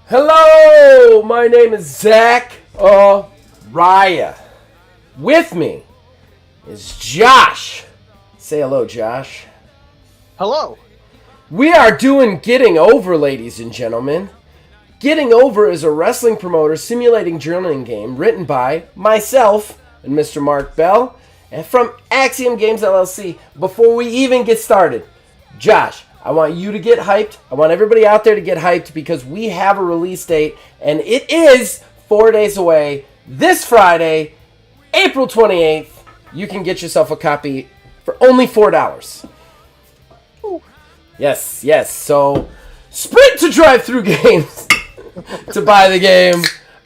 Hello, my name is Zach Raya. With me is Josh. Say hello, Josh. Hello. We are doing Getting Over, ladies and gentlemen. Getting Over is a wrestling promoter simulating journaling game written by myself and Mr. Mark Bell and from Axiom Games LLC. Before we even get started, Josh, I want you to get hyped. I want everybody out there to get hyped because we have a release date and it is 4 days away. This Friday, April 28th, you can get yourself a copy for only $4. Ooh. Yes. So, sprint to drive-through games to buy the game.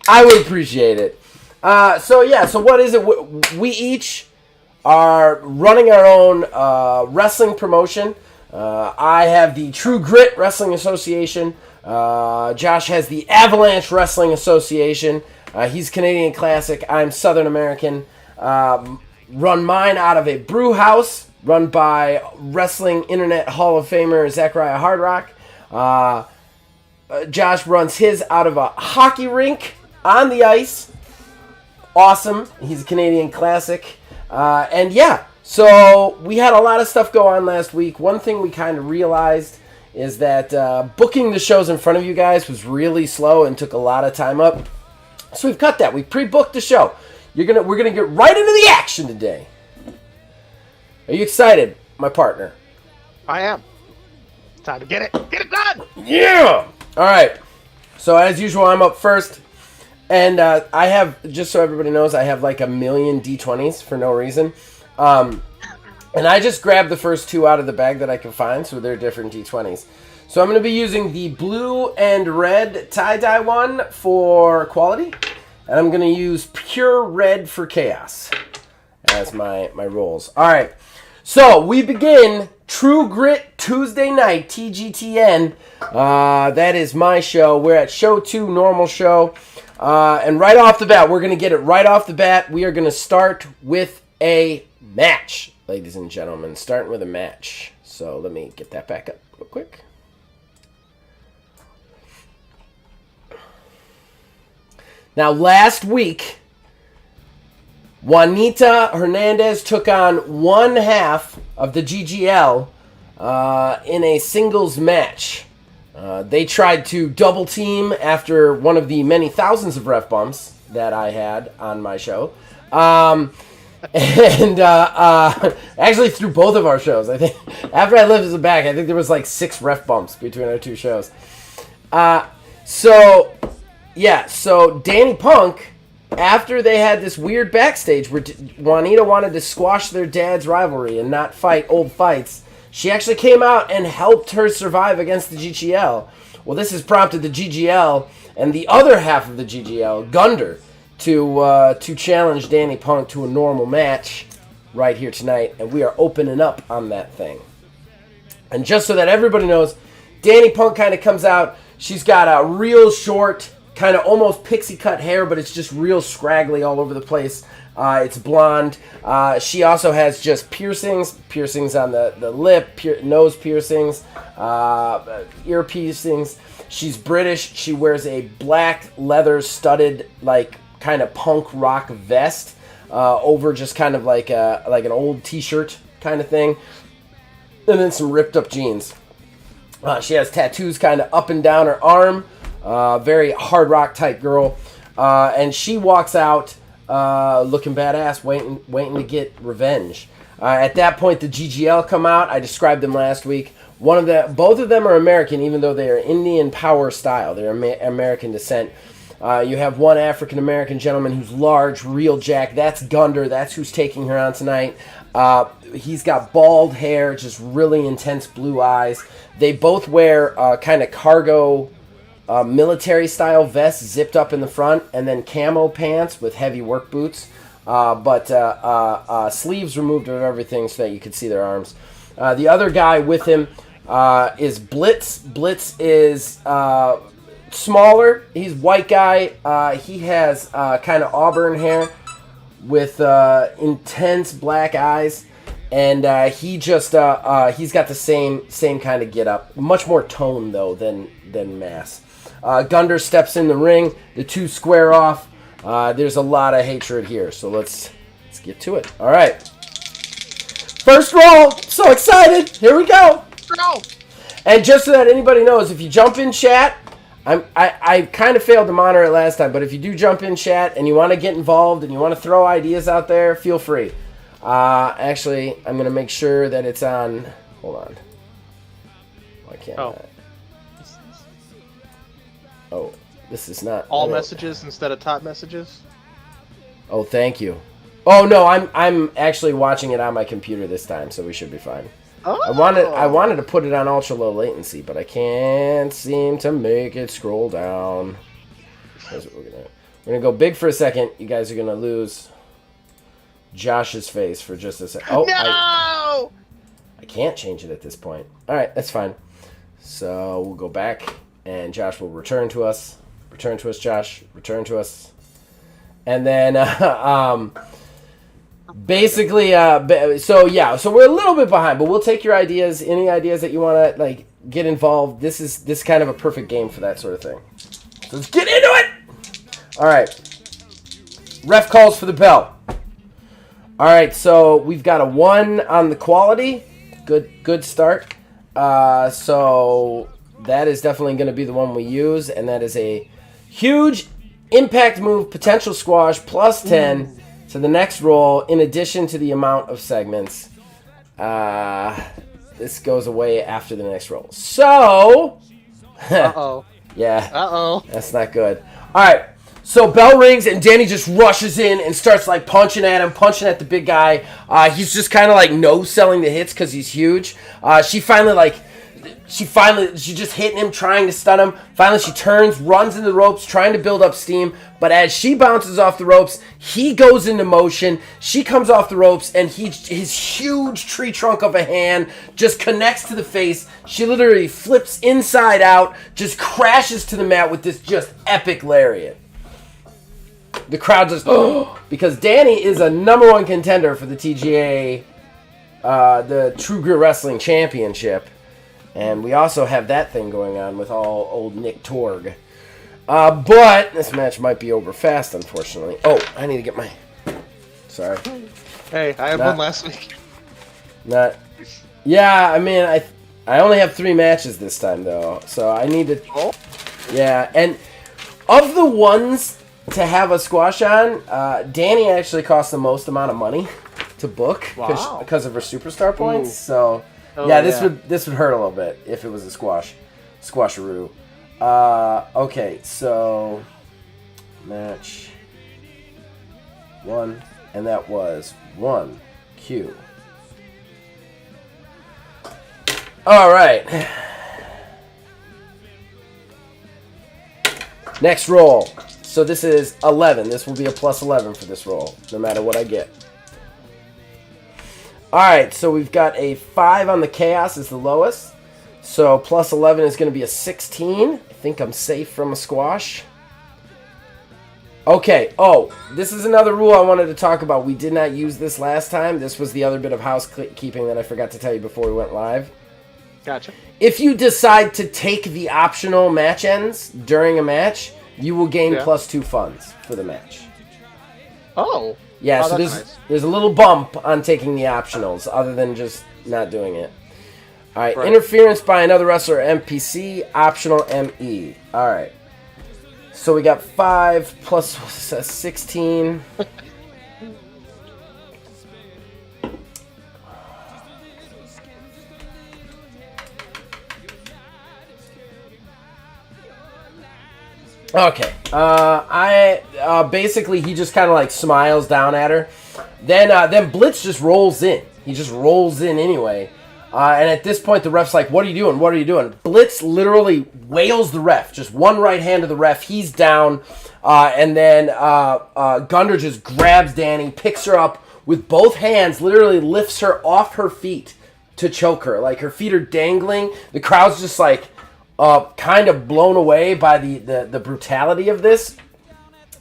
I would appreciate it. So what is it? We each are running our own wrestling promotion. I have the True Grit Wrestling Association. Josh has the Avalanche Wrestling Association. He's Canadian Classic. I'm Southern American. Run mine out of a brew house run by Wrestling Internet Hall of Famer Zachariah Hardrock. Josh runs his out of a hockey rink on the ice. Awesome. He's a Canadian Classic. So we had a lot of stuff go on last week. One thing we kind of realized is that booking the shows in front of you guys was really slow and took a lot of time up. So we've cut that. We pre-booked the show. We're gonna get right into the action today. Are you excited, my partner? I am. Time to get it done! Yeah! Alright. So as usual, I'm up first. And I have, just so everybody knows, I have like a million D20s for no reason. And I just grabbed the first two out of the bag that I can find, so they're different D20s. So I'm going to be using the blue and red tie-dye one for quality, and I'm going to use pure red for chaos as my rolls. All right, so we begin True Grit Tuesday night, TGTN. That is my show. We're at show 2, normal show. And right off the bat, we're going to get it right off the bat. We are going to start with a match, ladies and gentlemen, starting with a match. So let me get that back up real quick. Now, last week, Juanita Hernandez took on one half of the GGL in a singles match. They tried to double team after one of the many thousands of ref bumps that I had on my show. Actually through both of our shows. I think after I left as a back, I think there was like 6 ref bumps between our two shows. So Danny Punk, after they had this weird backstage where Juanita wanted to squash their dad's rivalry and not fight old fights, she actually came out and helped her survive against the GGL. Well, this has prompted the GGL and the other half of the GGL, Gunder, to challenge Danny Punk to a normal match right here tonight, and we are opening up on that thing. And just so that everybody knows, Danny Punk kind of comes out. She's got a real short, kind of almost pixie cut hair, but it's just real scraggly all over the place. It's blonde. She also has just piercings on the lip, nose piercings, ear piercings. She's British. She wears a black leather studded, like, kind of punk rock vest over just kind of like an old t-shirt kind of thing, and then some ripped up jeans. She has tattoos kind of up and down her arm. Very hard rock type girl, and she walks out looking badass, waiting to get revenge. At that point, the GGL come out. I described them last week. Both of them are American, even though they are Indian power style. They're American descent. You have one African-American gentleman who's large, real jack. That's Gunder. That's who's taking her on tonight. He's got bald hair, just really intense blue eyes. They both wear kind of cargo military-style vests zipped up in the front, and then camo pants with heavy work boots. But sleeves removed of everything so that you could see their arms. The other guy with him is Blitz. Blitz is smaller. He's a white guy. He has kind of auburn hair with intense black eyes, and he's got the same kind of get up. Much more tone though than Mass. Gunder steps in the ring. The two square off. There's a lot of hatred here, so let's get to it. All right. First roll. So excited. Here we go. No. And just so that anybody knows, if you jump in chat, I kind of failed to monitor it last time, but if you do jump in chat and you want to get involved and you want to throw ideas out there, feel free. Actually, I'm going to make sure that it's on. Hold on. Why can't I? Oh, this is not all messages instead of top messages. Oh, thank you. Oh no, I'm actually watching it on my computer this time, so we should be fine. Oh. I wanted to put it on ultra low latency, but I can't seem to make it scroll down. That's what we're gonna go big for a second. You guys are gonna lose Josh's face for just a second. Oh no! I can't change it at this point. All right, that's fine. So we'll go back, and Josh will return to us. Return to us, Josh. Return to us. And then, basically, so we're a little bit behind, but we'll take your ideas, any ideas that you want to, like, get involved. This is kind of a perfect game for that sort of thing. So let's get into it! All right. Ref calls for the bell. All right, so we've got a 1 on the quality. Good start. So that is definitely going to be the one we use, and that is a huge impact move, potential squash, plus 10 to the next roll, in addition to the amount of segments. This goes away after the next roll. So, uh-oh. Yeah. Uh-oh. That's not good. All right. So bell rings and Danny just rushes in and starts like punching at him, punching at the big guy. He's just kind of like no-selling the hits because he's huge. She just hitting him, trying to stun him. Finally, she turns, runs in the ropes, trying to build up steam. But as she bounces off the ropes, he goes into motion. She comes off the ropes, and his huge tree trunk of a hand just connects to the face. She literally flips inside out, just crashes to the mat with this just epic lariat. The crowd just, because Danny is a #1 contender for the TGA, the True Grit Wrestling Championship. And we also have that thing going on with old Nick Torg. But this match might be over fast, unfortunately. Oh, I need to get my... Sorry. Hey, I had one last week. Yeah, I mean, I only have 3 matches this time, though. So I need to... Oh? Yeah, and of the ones to have a squash on, Danny actually cost the most amount of money to book because of her superstar points. Ooh. So... this would hurt a little bit if it was a squasharoo. Okay, so match 1, and that was 1Q. All right. Next roll. So this is 11. This will be a plus 11 for this roll, no matter what I get. Alright, so we've got a 5 on the Chaos is the lowest. So plus 11 is going to be a 16. I think I'm safe from a squash. Okay, this is another rule I wanted to talk about. We did not use this last time. This was the other bit of housekeeping that I forgot to tell you before we went live. Gotcha. If you decide to take the optional match ends during a match, you will gain plus 2 funds for the match. Oh. Yeah, so there's a little bump on taking the optionals, other than just not doing it. All right, interference by another wrestler, MPC, optional ME. All right. So we got 5 plus 16. Okay. Basically he just kind of like smiles down at her. Then Blitz just rolls in. He just rolls in anyway. And at this point the ref's like, "What are you doing? What are you doing?" Blitz literally wails the ref. Just one right hand to the ref. He's down. And then Gunder just grabs Danny, picks her up with both hands, literally lifts her off her feet to choke her. Like her feet are dangling. The crowd's just like kind of blown away by the brutality of this.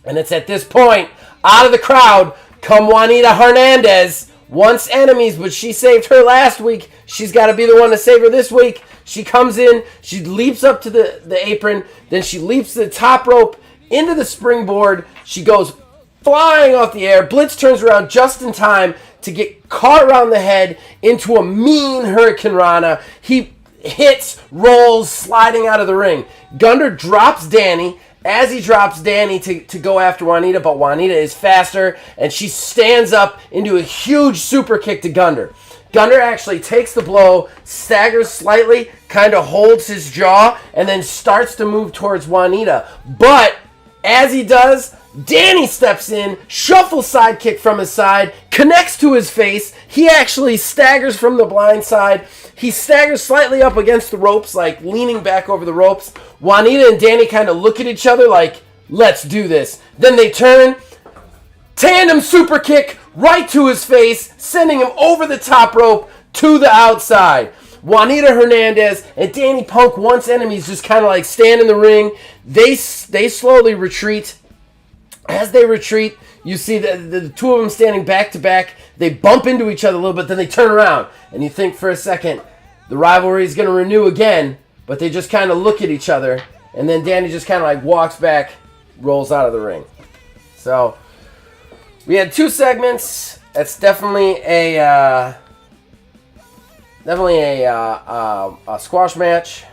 And it's at this point, out of the crowd, come Juanita Hernandez. Once enemies, but she saved her last week. She's got to be the one to save her this week. She comes in, she leaps up to the apron, then she leaps the top rope into the springboard. She goes flying off the air. Blitz turns around just in time to get caught around the head into a mean Hurricane Rana. He hits, rolls, sliding out of the ring. Gunder drops Danny. As he drops Danny to go after Juanita, but Juanita is faster, and she stands up into a huge super kick to Gunder. Gunder actually takes the blow, staggers slightly, kind of holds his jaw, and then starts to move towards Juanita. But as he does, Danny steps in, shuffle sidekick from his side, connects to his face. He actually staggers from the blind side. He staggers slightly up against the ropes, like leaning back over the ropes. Juanita and Danny kind of look at each other like, let's do this. Then they turn, tandem super kick right to his face, sending him over the top rope to the outside. Juanita Hernandez and Danny Punk, once enemies, just kind of like stand in the ring. They slowly retreat. As they retreat, you see the two of them standing back to back. They bump into each other a little bit, then they turn around. And you think for a second, the rivalry is going to renew again, but they just kind of look at each other. And then Danny just kind of like walks back, rolls out of the ring. So, we had 2 segments. That's definitely a squash match.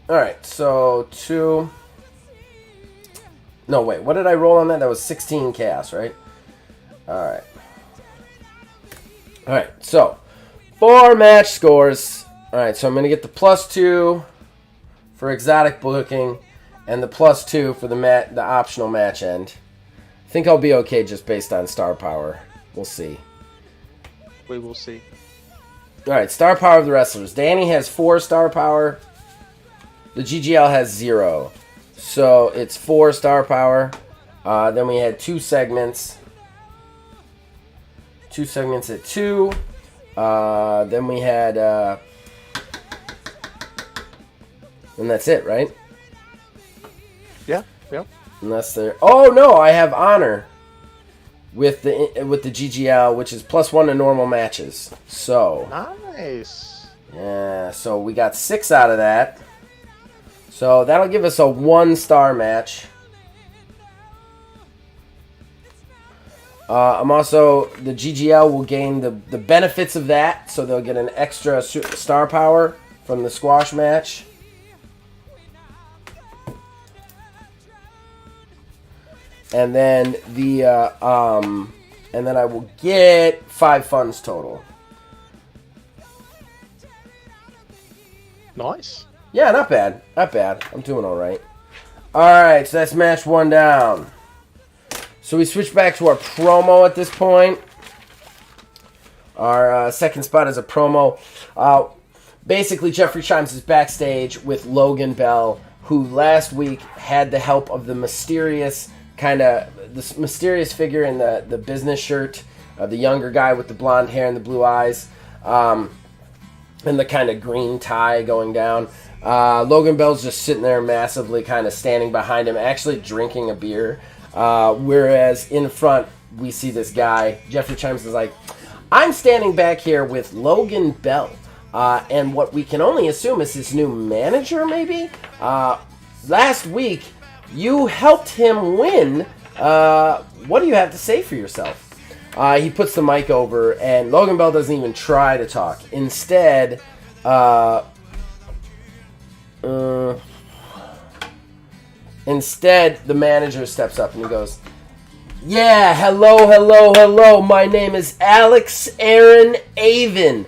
All right, so 2. No, wait. What did I roll on that? That was 16 chaos, right? All right. All right, so 4 match scores. All right, so I'm going to get the +2 for exotic booking and the +2 for the optional match end. I think I'll be okay just based on star power. We'll see. We will see. All right, star power of the wrestlers. Danny has 4 star power. The GGL has 0. So it's 4 star power. Then we had 2 segments. 2 segments at 2. Then we had... and that's it, right? Yeah. Unless they're... Oh, no, I have honor with the GGL, which is +1 to normal matches. So... Nice. Yeah, so we got 6 out of that. So that'll give us a 1-star match. I'm also... The GGL will gain the benefits of that, so they'll get an extra star power from the squash match. And then and then I will get 5 funds total. Nice. Yeah, not bad. Not bad. I'm doing all right. All right, so that's match 1 down. So we switch back to our promo at this point. Our second spot is a promo. Basically, Jeffrey Chimes is backstage with Logan Bell, who last week had the help of the mysterious figure in the business shirt, the younger guy with the blonde hair and the blue eyes, and the kind of green tie going down. Logan Bell's just sitting there massively kind of standing behind him, actually drinking a beer. Whereas in front, we see this guy. Jeffrey Chimes is like, I'm standing back here with Logan Bell. And what we can only assume is his new manager, maybe? Last week, you helped him win. What do you have to say for yourself? He puts the mic over, and Logan Bell doesn't even try to talk. Instead, the manager steps up and he goes, yeah, hello, my name is Alex Aaron Avon.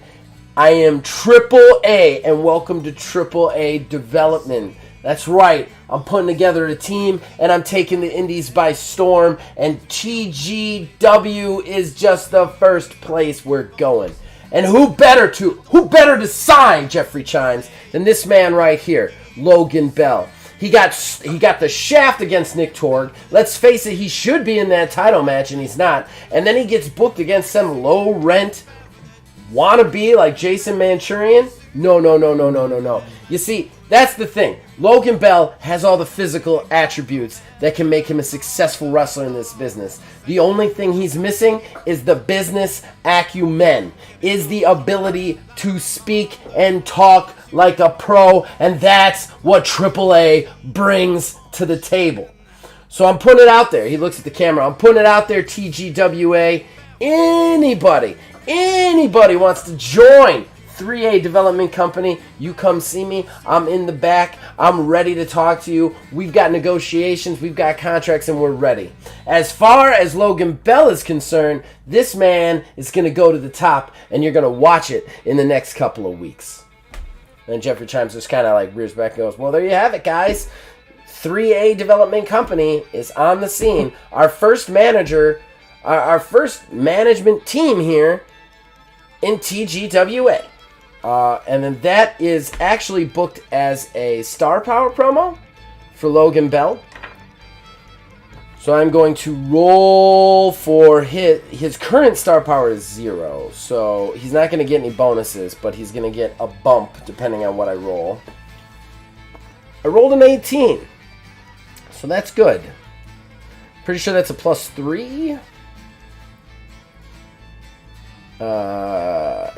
I am AAA, and welcome to AAA Development. That's right, I'm putting together a team, and I'm taking the indies by storm, and TGW is just the first place we're going. And who better to sign, Jeffrey Chimes, than this man right here, Logan Bell. He got the shaft against Nick Torg. Let's face it, he should be in that title match, and he's not. And then he gets booked against some low-rent wannabe like Jason Manchurian. No. You see, That's the thing. Logan Bell has all the physical attributes that can make him a successful wrestler in this business. The only thing he's missing is the business acumen, is the ability to speak and talk like a pro, and that's what AAA brings to the table. So I'm putting it out there. He looks at the camera. I'm putting it out there, TGWA. Anybody wants to join 3A Development Company, you come see me. I'm in the back. I'm ready to talk to you. We've got negotiations, we've got contracts, and we're ready. As far as Logan Bell is concerned, this man is going to go to the top, and you're going to watch it in the next couple of weeks. And Jeffrey Chimes just kind of like rears back and goes, well, there you have it, guys. 3A Development Company is on the scene. Our first manager, our first management team here in TGWA. And then that is actually booked as a Star Power promo for Logan Bell. So I'm going to roll for his current Star Power is 0. So he's not going to get any bonuses, but he's going to get a bump depending on what I roll. I rolled an 18. So that's good. Pretty sure that's a +3.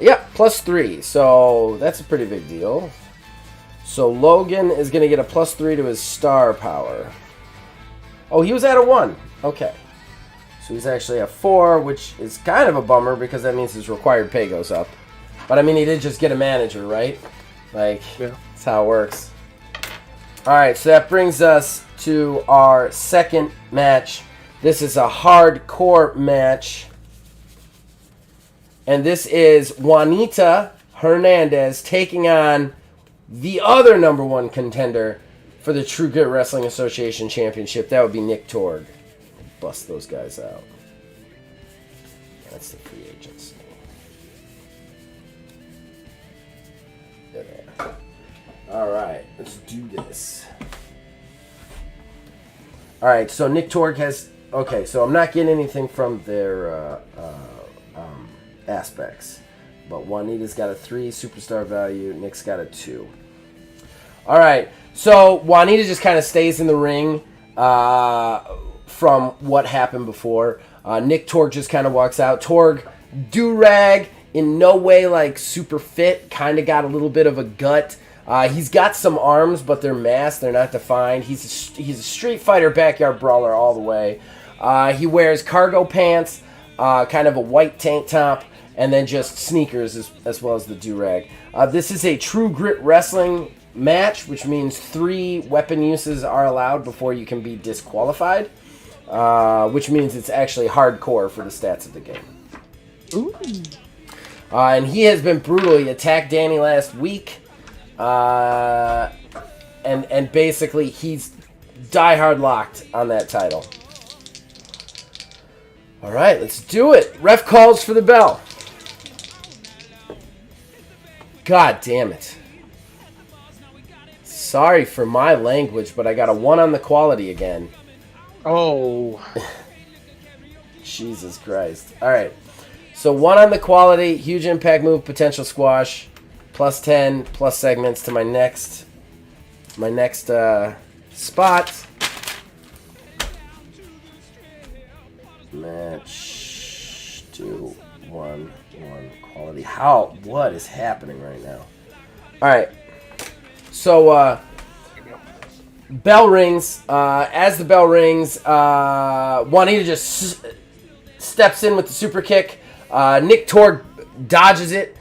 Yeah, +3. So that's a pretty big deal. So Logan is going to get a +3 to his Star Power. Oh, he was at a 1. Okay. So he's actually at 4, which is kind of a bummer because that means his required pay goes up. But I mean, he did just get a manager, right? Like, yeah. That's how it works. Alright, so that brings us to our second match. This is a hardcore match. And this is Juanita Hernandez taking on the other #1 contender for the True Grit Wrestling Association Championship. That would be Nick Torg. Bust those guys out. That's the free agency. There. Alright, let's do this. Alright, so Nick Torg has... Okay, so I'm not getting anything from their... aspects, but Juanita's got a 3 superstar value, Nick's got a 2. Alright, so Juanita just kind of stays in the ring from what happened before. Nick Torg just kind of walks out. Torg, do-rag, in no way like super fit, kind of got a little bit of a gut. He's got some arms, but they're masked, they're not defined. He's a Street Fighter backyard brawler all the way. He wears cargo pants, kind of a white tank top, and then just sneakers as well as the do-rag. This is a True Grit Wrestling match, which means 3 weapon uses are allowed before you can be disqualified, which means it's actually hardcore for the stats of the game. Ooh. And he has been brutal. He attacked Danny last week, and basically he's diehard locked on that title. All right, let's do it. Ref calls for the bell. God damn it. Sorry for my language, but I got a 1 on the quality again. Oh. Jesus Christ. All right. So 1 on the quality, huge impact move, potential squash, +10, plus segments to my next spot. Match 2, 1, 1 quality. What is happening right now? Alright. So, bell rings. As the bell rings, Juanita just steps in with the super kick. Nick Torg dodges it,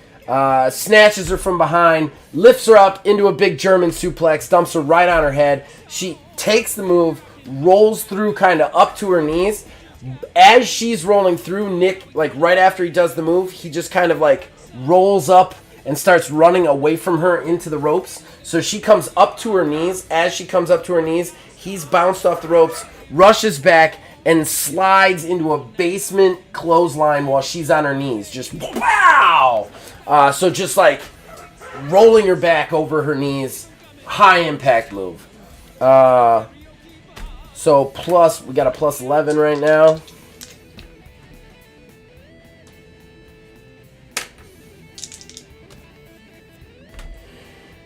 snatches her from behind, lifts her up into a big German suplex, dumps her right on her head. She takes the move, rolls through kind of up to her knees. As she's rolling through, Nick, like right after he does the move, he just kind of like rolls up and starts running away from her into the ropes. So she comes up to her knees. As she comes up to her knees, he's bounced off the ropes, rushes back, and slides into a basement clothesline while she's on her knees. Just wow! So just like rolling her back over her knees. High impact move. So plus, we got a +11 right now.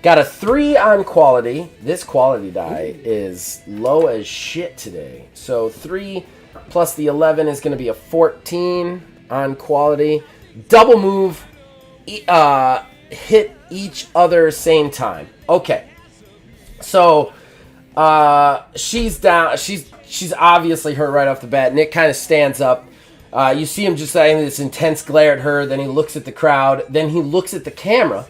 Got a 3 on quality. This quality die is low as shit today. So 3 plus the 11 is going to be a 14 on quality. Double move. Hit each other same time. Okay. So she's down. She's obviously hurt right off the bat. Nick kind of stands up. You see him just having this intense glare at her. Then he looks at the crowd. Then he looks at the camera.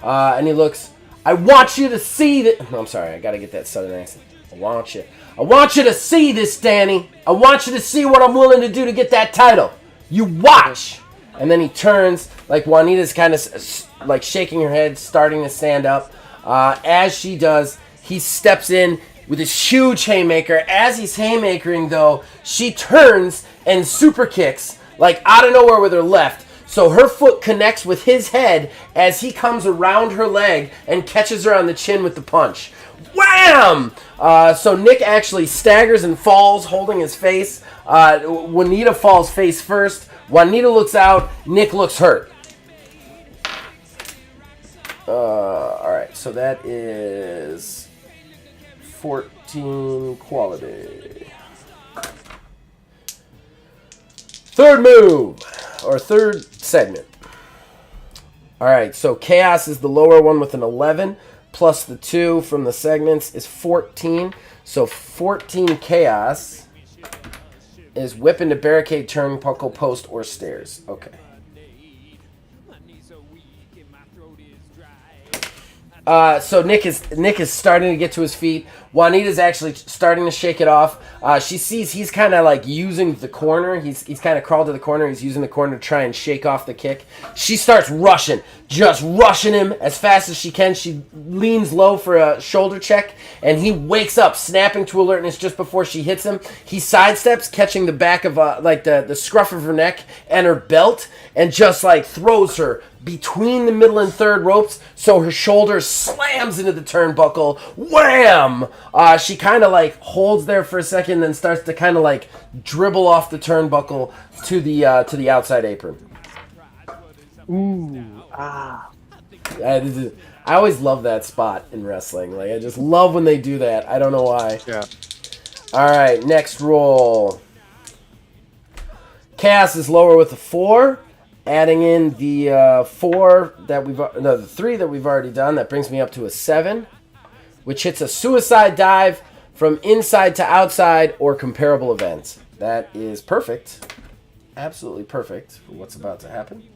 And he looks, I want you to see that. No, I'm sorry. I got to get that southern accent. I want you to see this, Danny. I want you to see what I'm willing to do to get that title. You watch. And then he turns, like Juanita's kind of like shaking her head, starting to stand up. As she does, he steps in with his huge haymaker. As he's haymakering, though, she turns and super kicks, like out of nowhere with her left. So her foot connects with his head as he comes around her leg and catches her on the chin with the punch. Wham! So Nick actually staggers and falls, holding his face. Juanita falls face first. Juanita looks out. Nick looks hurt. Alright, so that is 14 quality. Third move, or third segment. Alright, so Chaos is the lower one with an 11, plus the 2 from the segments is 14. So 14 Chaos is whip into barricade, turnbuckle, post, or stairs. Okay. So Nick is starting to get to his feet. Juanita's actually starting to shake it off. She sees he's kind of like using the corner. He's kind of crawled to the corner. He's using the corner to try and shake off the kick. She starts rushing, just rushing him as fast as she can. She leans low for a shoulder check, and he wakes up, snapping to alertness just before she hits him. He sidesteps, catching the back of like the scruff of her neck and her belt, and just like throws her between the middle and third ropes, so her shoulder slams into the turnbuckle. Wham! She kind of like holds there for a second, then starts to kind of like dribble off the turnbuckle to the outside apron. Ooh, ah. I always love that spot in wrestling. Like, I just love when they do that. I don't know why. Yeah. All right, next roll. Chaos is lower with a 4. Adding in the the 3 that we've already done, that brings me up to a 7, which hits a suicide dive from inside to outside or comparable events. That is perfect, absolutely perfect for what's about to happen.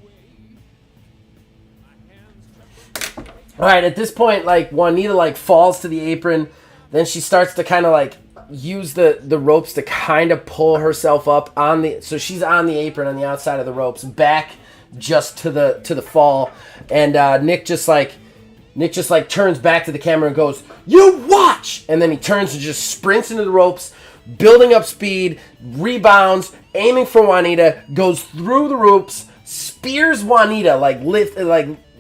All right, at this point, like Juanita like falls to the apron, then she starts to kind of like use the ropes to kind of pull herself up so she's on the apron on the outside of the ropes, back just to the fall, and Nick just like turns back to the camera and goes, "You watch!" And then he turns and just sprints into the ropes, building up speed, rebounds, aiming for Juanita, goes through the ropes, spears Juanita like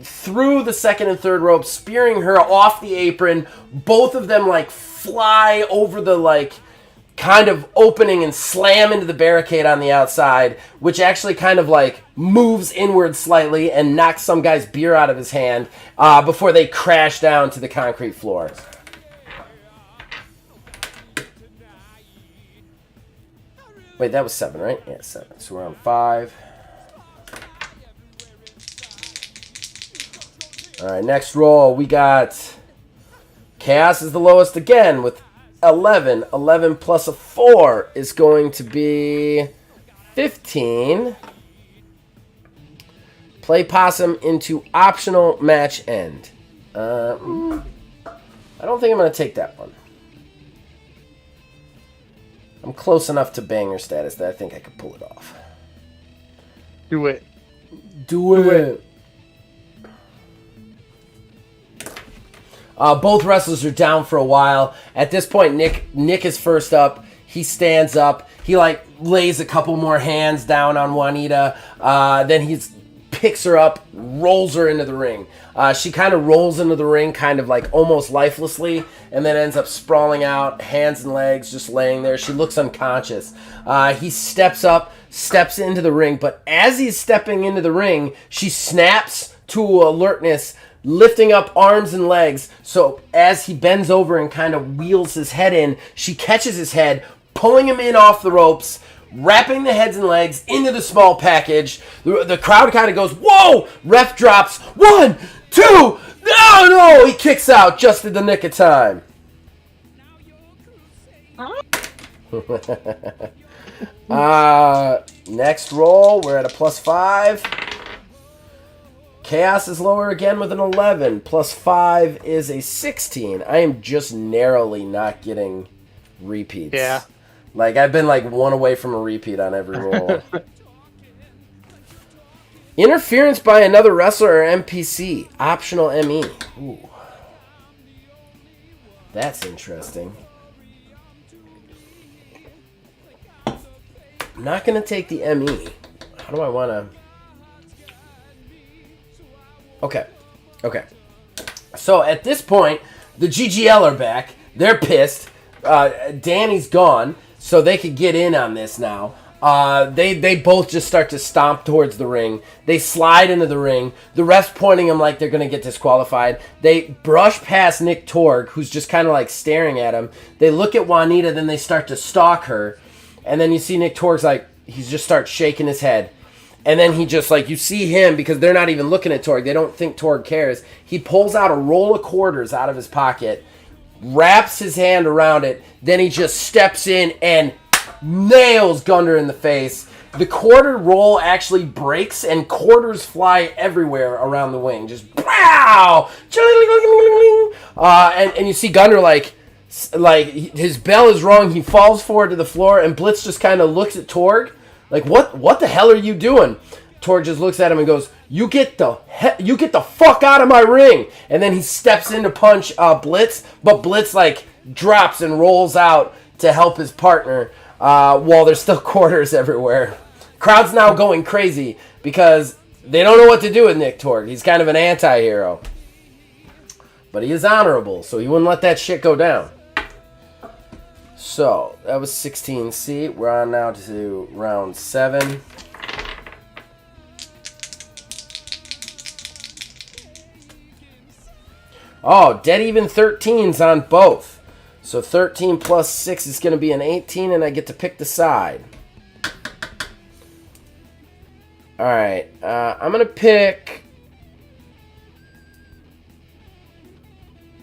through the second and third rope, spearing her off the apron. Both of them like fly over the like kind of opening and slam into the barricade on the outside, which actually kind of like moves inward slightly and knocks some guy's beer out of his hand before they crash down to the concrete floor. Wait, that was 7, right? Yeah, 7. So we're on 5. All right, next roll, we got Chaos is the lowest again with 11. 11 plus a 4 is going to be 15. Play possum into optional match end. I don't think I'm going to take that one. I'm close enough to banger status that I think I could pull it off. Do it. Do it. Both wrestlers are down for a while. At this point, Nick is first up. He stands up. He like lays a couple more hands down on Juanita. Then he picks her up, rolls her into the ring. She kind of rolls into the ring, kind of like almost lifelessly, and then ends up sprawling out, hands and legs just laying there. She looks unconscious. He steps up, steps into the ring, but as he's stepping into the ring, she snaps to alertness, lifting up arms and legs. So as he bends over and kind of wheels his head in, she catches his head, pulling him in off the ropes, wrapping the heads and legs into the small package. The crowd kind of goes, whoa! Ref drops. 1, 2, no! He kicks out just in the nick of time. Next roll, we're at a +5. Chaos is lower again with an 11. +5 is a 16. I am just narrowly not getting repeats. Yeah. Like, I've been like one away from a repeat on every roll. Interference by another wrestler or NPC. Optional ME. Ooh. That's interesting. I'm not going to take the ME. How do I want to... Okay. So at this point, the GGL are back. They're pissed. Danny's gone, so they could get in on this now. They both just start to stomp towards the ring. They slide into the ring. The ref's pointing them like they're going to get disqualified. They brush past Nick Torg, who's just kind of like staring at him. They look at Juanita, then they start to stalk her. And then you see Nick Torg's like, he just starts shaking his head. And then he just, like, you see him, because they're not even looking at Torg. They don't think Torg cares. He pulls out a roll of quarters out of his pocket, wraps his hand around it, then he just steps in and nails Gunther in the face. The quarter roll actually breaks, and quarters fly everywhere around the wing. Just, pow! And you see Gunther, like his bell is rung. He falls forward to the floor, and Blitz just kind of looks at Torg. Like, what the hell are you doing? Torg just looks at him and goes, you get the fuck out of my ring. And then he steps in to punch Blitz, but Blitz, like, drops and rolls out to help his partner while there's still quarters everywhere. Crowd's now going crazy because they don't know what to do with Nick Torg. He's kind of an anti-hero. But he is honorable, so he wouldn't let that shit go down. So, that was 16C. We're on now to round 7. Oh, dead even 13s on both. So 13 plus 6 is going to be an 18, and I get to pick the side. Alright, I'm going to pick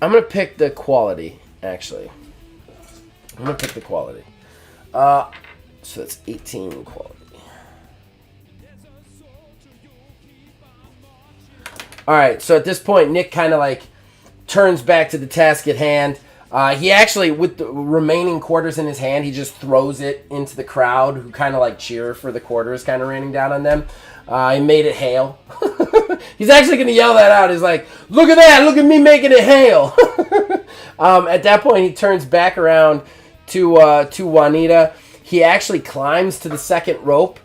the quality, actually. I'm going to pick the quality. So that's 18 quality. Alright, so at this point, Nick kind of like turns back to the task at hand. He actually, with the remaining quarters in his hand, he just throws it into the crowd, who kind of like cheer for the quarters kind of raining down on them. He made it hail. He's actually going to yell that out. He's like, look at that, look at me making it hail. At that point, he turns back around to Juanita. He actually climbs to the second rope,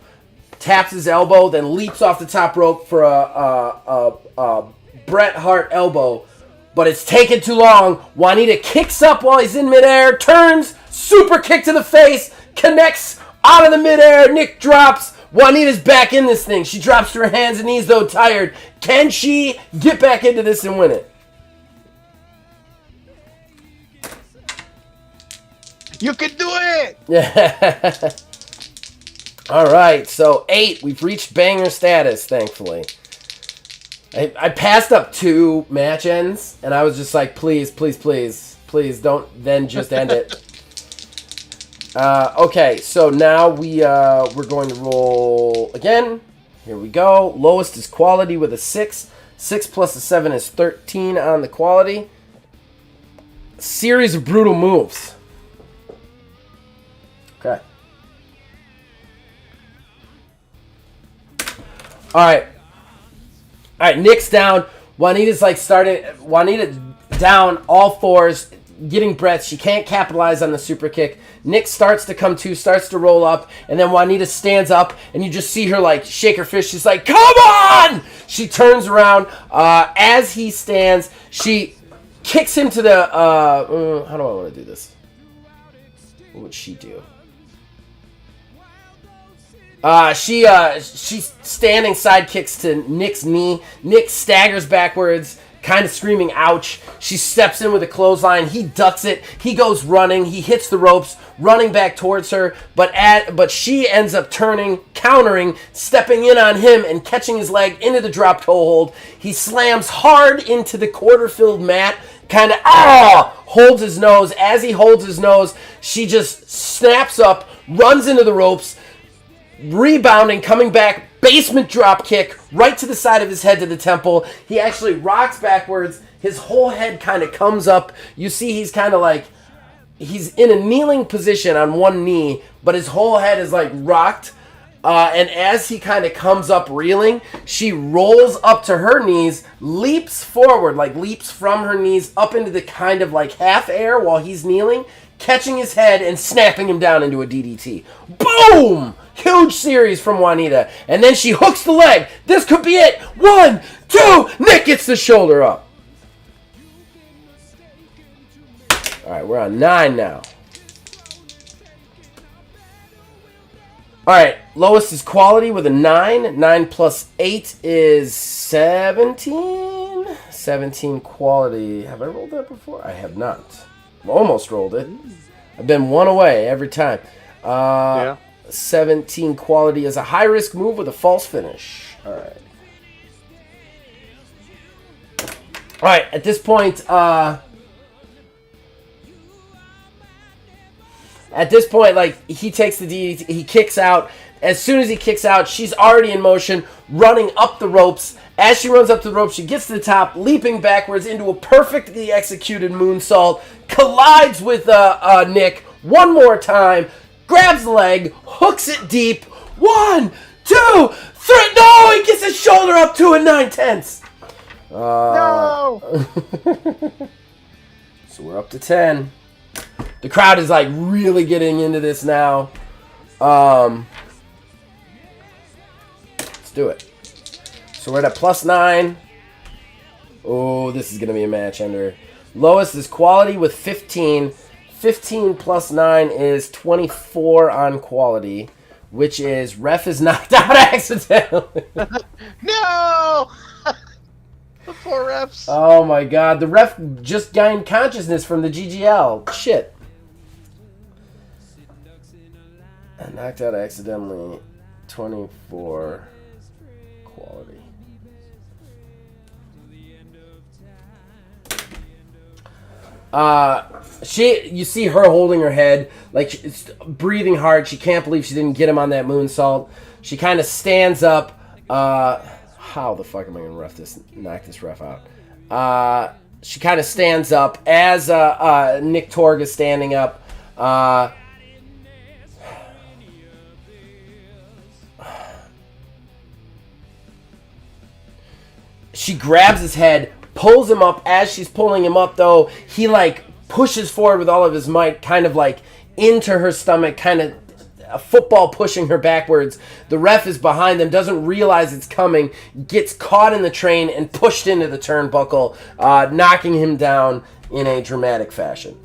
taps his elbow, then leaps off the top rope for a Bret Hart elbow. But it's taken too long. Juanita kicks up while he's in midair, turns, super kick to the face, connects out of the midair. Nick drops. Juanita's back in this thing. She drops to her hands and knees, though tired. Can she get back into this and win it? You can do it! Yeah. All right, so 8. We've reached banger status, thankfully. I passed up 2 match ends, and I was just like, please, please, please, please, don't then just end it. Okay, so now we're going to roll again. Here we go. Lowest is quality with a 6. 6 plus a 7 is 13 on the quality. Series of brutal moves. Okay. All right, Nick's down. Juanita's like Juanita down, all fours, getting breath. She can't capitalize on the super kick. Nick starts to come to, starts to roll up, and then Juanita stands up, and you just see her like shake her fist. She's like, come on! She turns around. As he stands, she kicks him to the, how do I want to do this? What would she do? She's standing side kicks to Nick's knee. Nick staggers backwards, kind of screaming, ouch. She steps in with a clothesline. He ducks it. He goes running. He hits the ropes, running back towards her. But she ends up turning, countering, stepping in on him, and catching his leg into the drop toe hold. He slams hard into the quarter-filled mat, kind of, holds his nose. As he holds his nose, she just snaps up, runs into the ropes, rebounding, coming back, basement drop kick right to the side of his head to the temple. He actually rocks backwards. His whole head kind of comes up. You see he's kind of like, he's in a kneeling position on one knee, but his whole head is like rocked. And as he kind of comes up reeling, she rolls up to her knees, leaps forward, like leaps from her knees up into the kind of like half air while he's kneeling, catching his head and snapping him down into a DDT. Boom! Huge series from Juanita. And then she hooks the leg. This could be it. 1, 2. Nick gets the shoulder up. All right, we're on 9 now. All right, lowest is quality with a 9. 9 plus 8 is 17. 17 quality. Have I rolled that before? I have not. Almost rolled it. I've been one away every time. Yeah. 17 quality is a high-risk move with a false finish. All right. All right, at this point, like, he takes the DDT, he kicks out. As soon as he kicks out, she's already in motion, running up the ropes. As she runs up the ropes, she gets to the top, leaping backwards into a perfectly executed moonsault, collides with Nick one more time, grabs the leg, hooks it deep. 1, 2, 3. No, he gets his shoulder up to a 9/10. No! So we're up to 10. The crowd is like really getting into this now. Let's do it. So we're at a plus 9. Oh, this is going to be a match ender. Lowest is quality with 15. 15 plus 9 is 24 on quality, which is ref is knocked out accidentally. No! The poor refs. Oh my god, the ref just gained consciousness from the GGL. Shit. Knocked out accidentally. 24 quality. You see her holding her head, like she's breathing hard. She can't believe she didn't get him on that moonsault. She kind of stands up. How the fuck am I gonna knock this ref out? She kind of stands up as Nick Torg is standing up. She grabs his head, pulls him up. As she's pulling him up, though, he like pushes forward with all of his might, kind of like into her stomach, kind of a football pushing her backwards. The ref is behind them, doesn't realize it's coming, gets caught in the train and pushed into the turnbuckle, knocking him down in a dramatic fashion.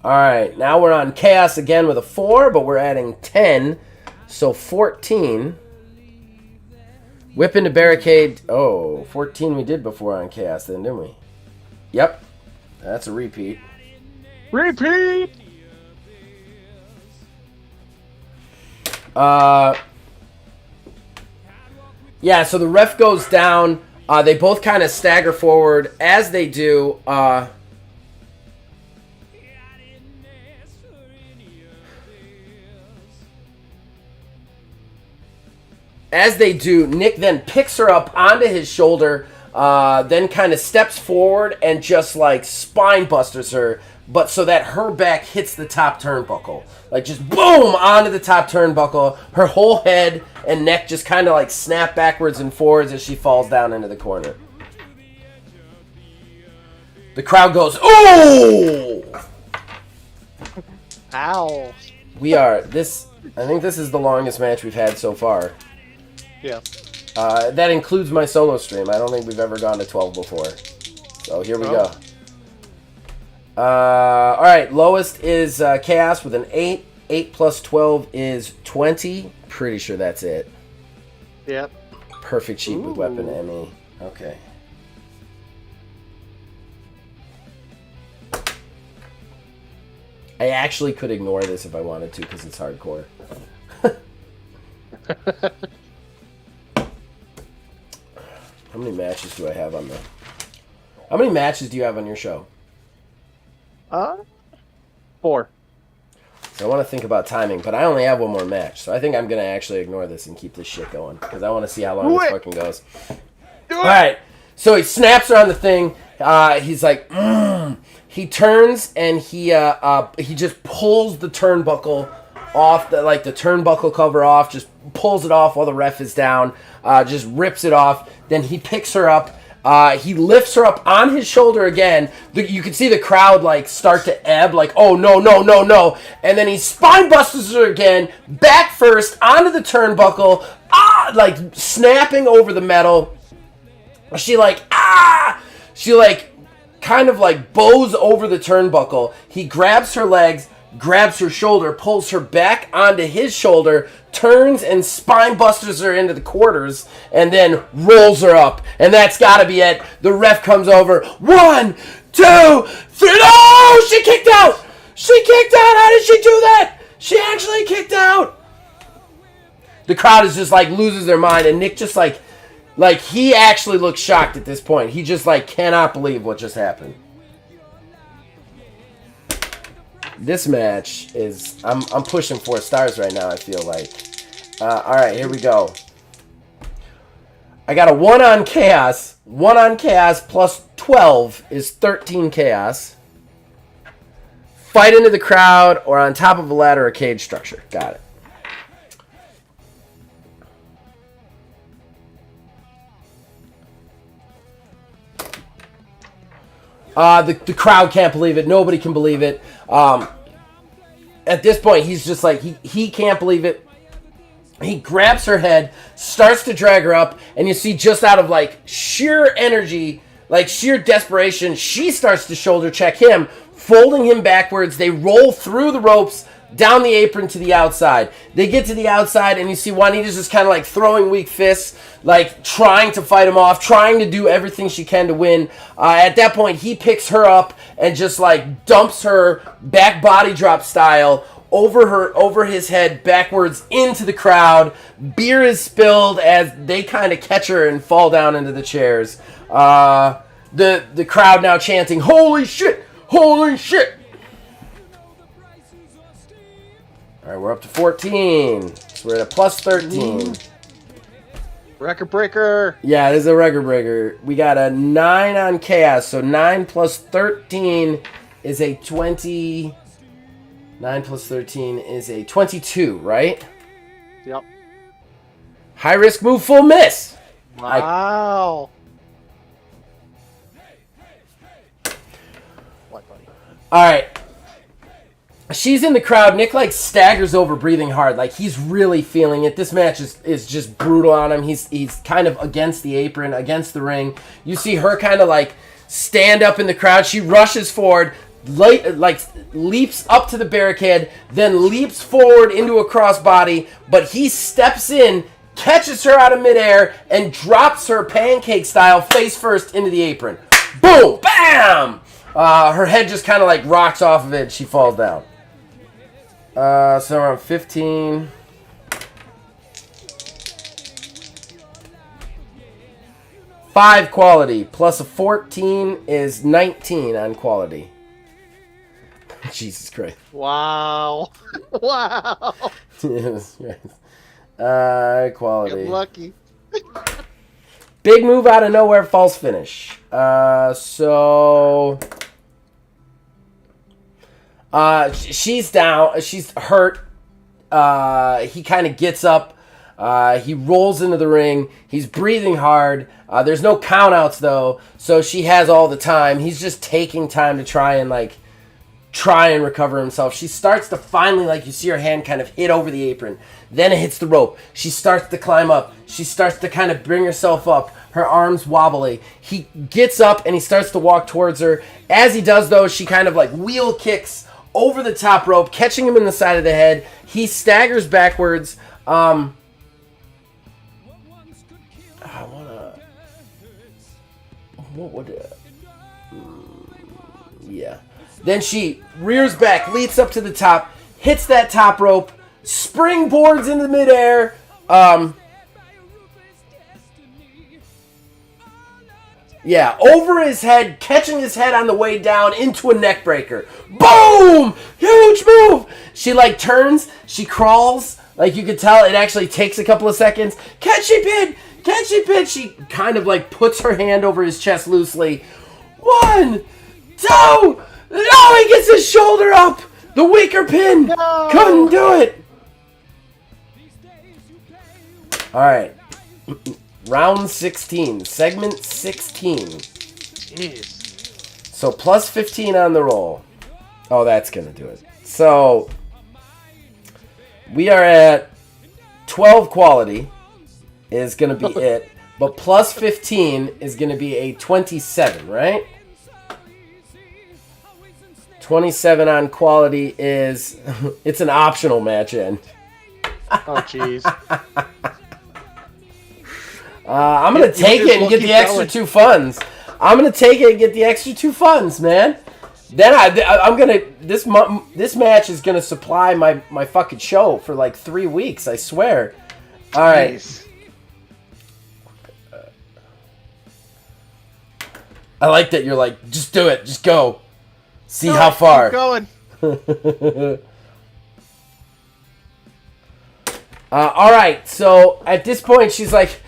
Alright, now we're on Chaos again with a 4, but we're adding 10, so 14. Whip into barricade. Oh, 14 we did before on Chaos then, didn't we? Yep, that's a repeat. Repeat! Yeah, so the ref goes down. They both kind of stagger forward. As they do, Nick then picks her up onto his shoulder, then kind of steps forward and just like spine busters her, but so that her back hits the top turnbuckle. Like just boom onto the top turnbuckle. Her whole head and neck just kind of like snap backwards and forwards as she falls down into the corner. The crowd goes, "Ooh!" Ow. I think this is the longest match we've had so far. Yeah. That includes my solo stream. I don't think we've ever gone to 12 before. So here we go. Alright, lowest is Chaos with an 8. 8 plus 12 is 20. Pretty sure that's it. Yep. Perfect cheat with weapon ME. Okay. I actually could ignore this if I wanted to because it's hardcore. How many matches do I have on the... How many matches do you have on your show? 4. So I want to think about timing, but I only have one more match. So I think I'm going to actually ignore this and keep this shit going. Because I want to see how long this fucking goes. Alright. So he snaps her on the thing. He's like, He turns and he just pulls the turnbuckle off, the turnbuckle cover off, just pulls it off while the ref is down, just rips it off. Then he picks her up. He lifts her up on his shoulder again. You can see the crowd start to ebb, oh no, no, no, no. And then he spine busters her again, back first, onto the turnbuckle, snapping over the metal. She kind of bows over the turnbuckle. He grabs her legs, grabs her shoulder, pulls her back onto his shoulder, turns and spine busters her into the quarters, and then rolls her up. And that's gotta be it. The ref comes over. 1, 2, 3. No! She kicked out! She kicked out! How did she do that? She actually kicked out! The crowd is just loses their mind, and Nick just he actually looks shocked at this point. He just cannot believe what just happened. This match is... I'm pushing 4 stars right now, I feel like. Alright, here we go. I got a 1 on Chaos. 1 on Chaos plus 12 is 13 Chaos. Fight into the crowd or on top of a ladder or cage structure. Got it. The crowd can't believe it. Nobody can believe it. At this point, he's just he can't believe it. He grabs her head, starts to drag her up, and you see just out of sheer energy, sheer desperation, she starts to shoulder check him, folding him backwards. They roll through the ropes, down the apron to the outside. They get to the outside, and you see Juanita's just kind of throwing weak fists, trying to fight him off, trying to do everything she can to win. At that point, he picks her up and just dumps her back body drop style over his head backwards into the crowd. Beer is spilled as they kind of catch her and fall down into the chairs. The crowd now chanting, "Holy shit! Holy shit!" All right, we're up to 14. So we're at a plus 13. Record breaker. Yeah, this is a record breaker. We got a 9 on Chaos. So 9 plus 13 is a 20. 9 plus 13 is a 22, right? Yep. High risk move, full miss. Wow. What, buddy? All right. She's in the crowd. Nick staggers over, breathing hard. He's really feeling it. This match is just brutal on him. He's kind of against the apron, against the ring. You see her kind of stand up in the crowd. She rushes forward, leaps up to the barricade, then leaps forward into a crossbody. But he steps in, catches her out of midair, and drops her pancake style face first into the apron. Boom! Bam! Her head just kind of rocks off of it. And she falls down. So we're on 15. Five quality plus a 14 is 19 on quality. Jesus Christ. Wow. Wow. Jesus Christ. Quality. Get lucky. Big move out of nowhere, false finish. She's down. She's hurt. He kind of gets up. He rolls into the ring. He's breathing hard. There's no countouts though, so she has all the time. He's just taking time to try and recover himself. She starts to finally, you see her hand kind of hit over the apron. Then it hits the rope. She starts to climb up. She starts to kind of bring herself up. Her arms wobbly. He gets up and he starts to walk towards her. As he does though, she kind of wheel kicks over the top rope, catching him in the side of the head. He staggers backwards. I wanna. What would? Yeah. Then she rears back, leaps up to the top, hits that top rope, springboards into midair. Yeah, over his head, catching his head on the way down into a neck breaker. Boom! Huge move! She like turns, she crawls, like you could tell it actually takes a couple of seconds. Catchy pin! Catchy pin! She kind of like puts her hand over his chest loosely. 1, 2, no, he gets his shoulder up! The weaker pin! No. Couldn't do it! Alright. Round 16, segment 16. Jeez. So plus 15 on the roll. Oh, that's going to do it. So we are at 12 quality is going to be it. But plus 15 is going to be a 27, right? 27 on quality is... it's an optional match end. Oh, jeez. I'm going to take it and get the extra 2 funds. I'm going to take it and get the extra 2 funds, man. Then I'm going to... This match is going to supply my fucking show for like 3 weeks, I swear. All right. Nice. I like that you're like, just do it. Just go. See how far. Keep going. All right. So at this point, she's like...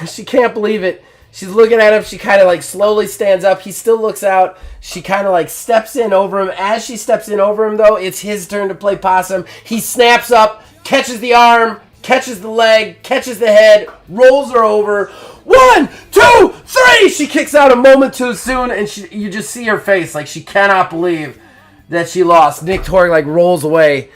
she can't believe it. She's looking at him. She kind of like slowly stands up. He still looks out. She kind of like steps in over him. As she steps in over him, though, it's his turn to play possum. He snaps up, catches the arm, catches the leg, catches the head, rolls her over. 1, 2, 3! She kicks out a moment too soon, and you just see her face. Like, she cannot believe that she lost. Nick Torg, like, rolls away,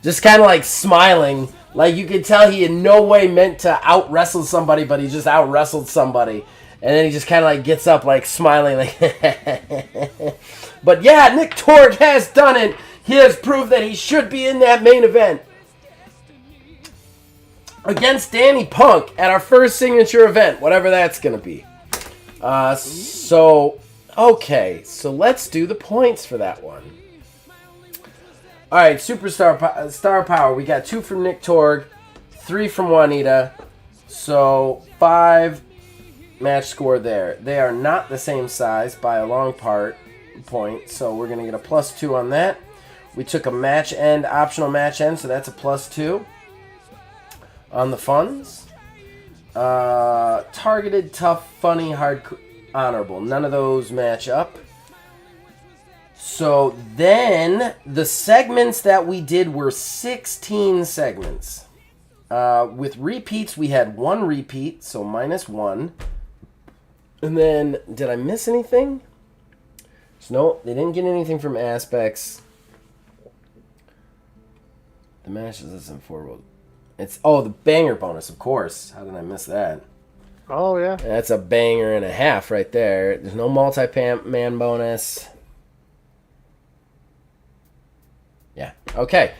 just kind of, like, smiling. Like, you could tell he in no way meant to out-wrestle somebody, but he just out-wrestled somebody. And then he just kind of, like, gets up, like, smiling, like... But, yeah, Nick Torg has done it. He has proved that he should be in that main event. Against Danny Punk at our first signature event, whatever that's going to be. Okay, so let's do the points for that one. All right, Superstar Star Power. We got 2 from Nick Torg, 3 from Juanita. So 5 match score there. They are not the same size by a long point, so we're going to get a plus 2 on that. We took a match end, optional match end, so that's a plus 2 on the funds. Targeted, tough, funny, hard, honorable. None of those match up. So then the segments that we did were 16 segments. With repeats, we had 1 repeat, so -1. And then, did I miss anything? So no, they didn't get anything from Aspects. The matches isn't forward. It's the banger bonus, of course. How did I miss that? Oh yeah, that's a banger and a half right there. There's no multi-man bonus. Yeah. Okay.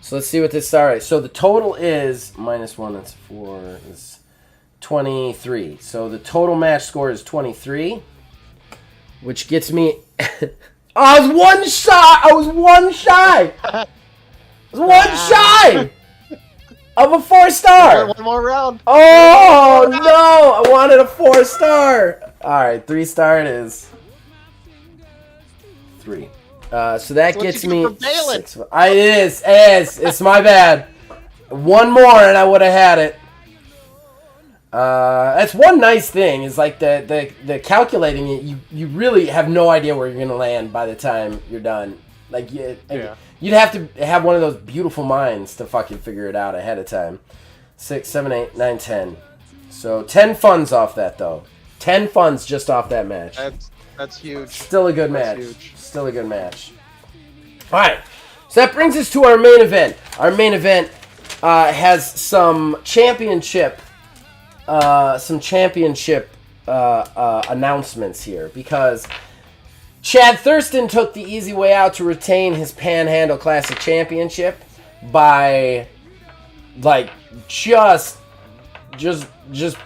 So let's see what this. All right. So the total is -1. That's 4. Is 23. So the total match score is 23, which gets me. I was one shy. I was one shy. Of a 4-star. One more round. Oh no! I wanted a 4-star. All right, 3-star it is. 3. So that gets me 6. It is. It's my bad. 1 more and I would have had it. That's one nice thing is like the calculating it. You really have no idea where you're gonna land by the time you're done. Like you'd have to have one of those beautiful minds to fucking figure it out ahead of time. 6, 7, 8, 9, 10. So 10 funds off that though. 10 funds just off that match. That's huge. Still a good match. Still a good match. All right. So that brings us to our main event. Our main event has some championship announcements here because Chad Thurston took the easy way out to retain his Panhandle Classic Championship by, like, just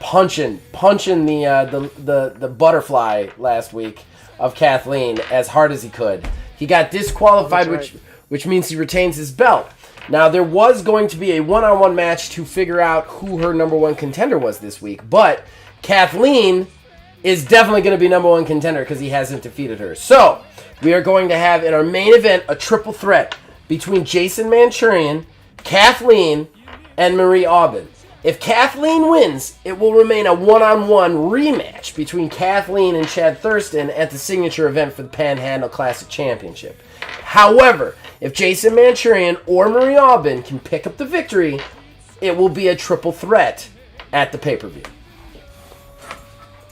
punching the butterfly last week of Kathleen as hard as he could. He got disqualified, That's right. which means he retains his belt. Now, there was going to be a one-on-one match to figure out who her number one contender was this week, but Kathleen is definitely going to be number one contender because he hasn't defeated her. So, we are going to have in our main event a triple threat between Jason Manchurian, Kathleen, and Marie Aubin. If Kathleen wins, it will remain a one-on-one rematch between Kathleen and Chad Thurston at the signature event for the Panhandle Classic Championship. However, if Jason Manchurian or Marie Aubin can pick up the victory, it will be a triple threat at the pay-per-view.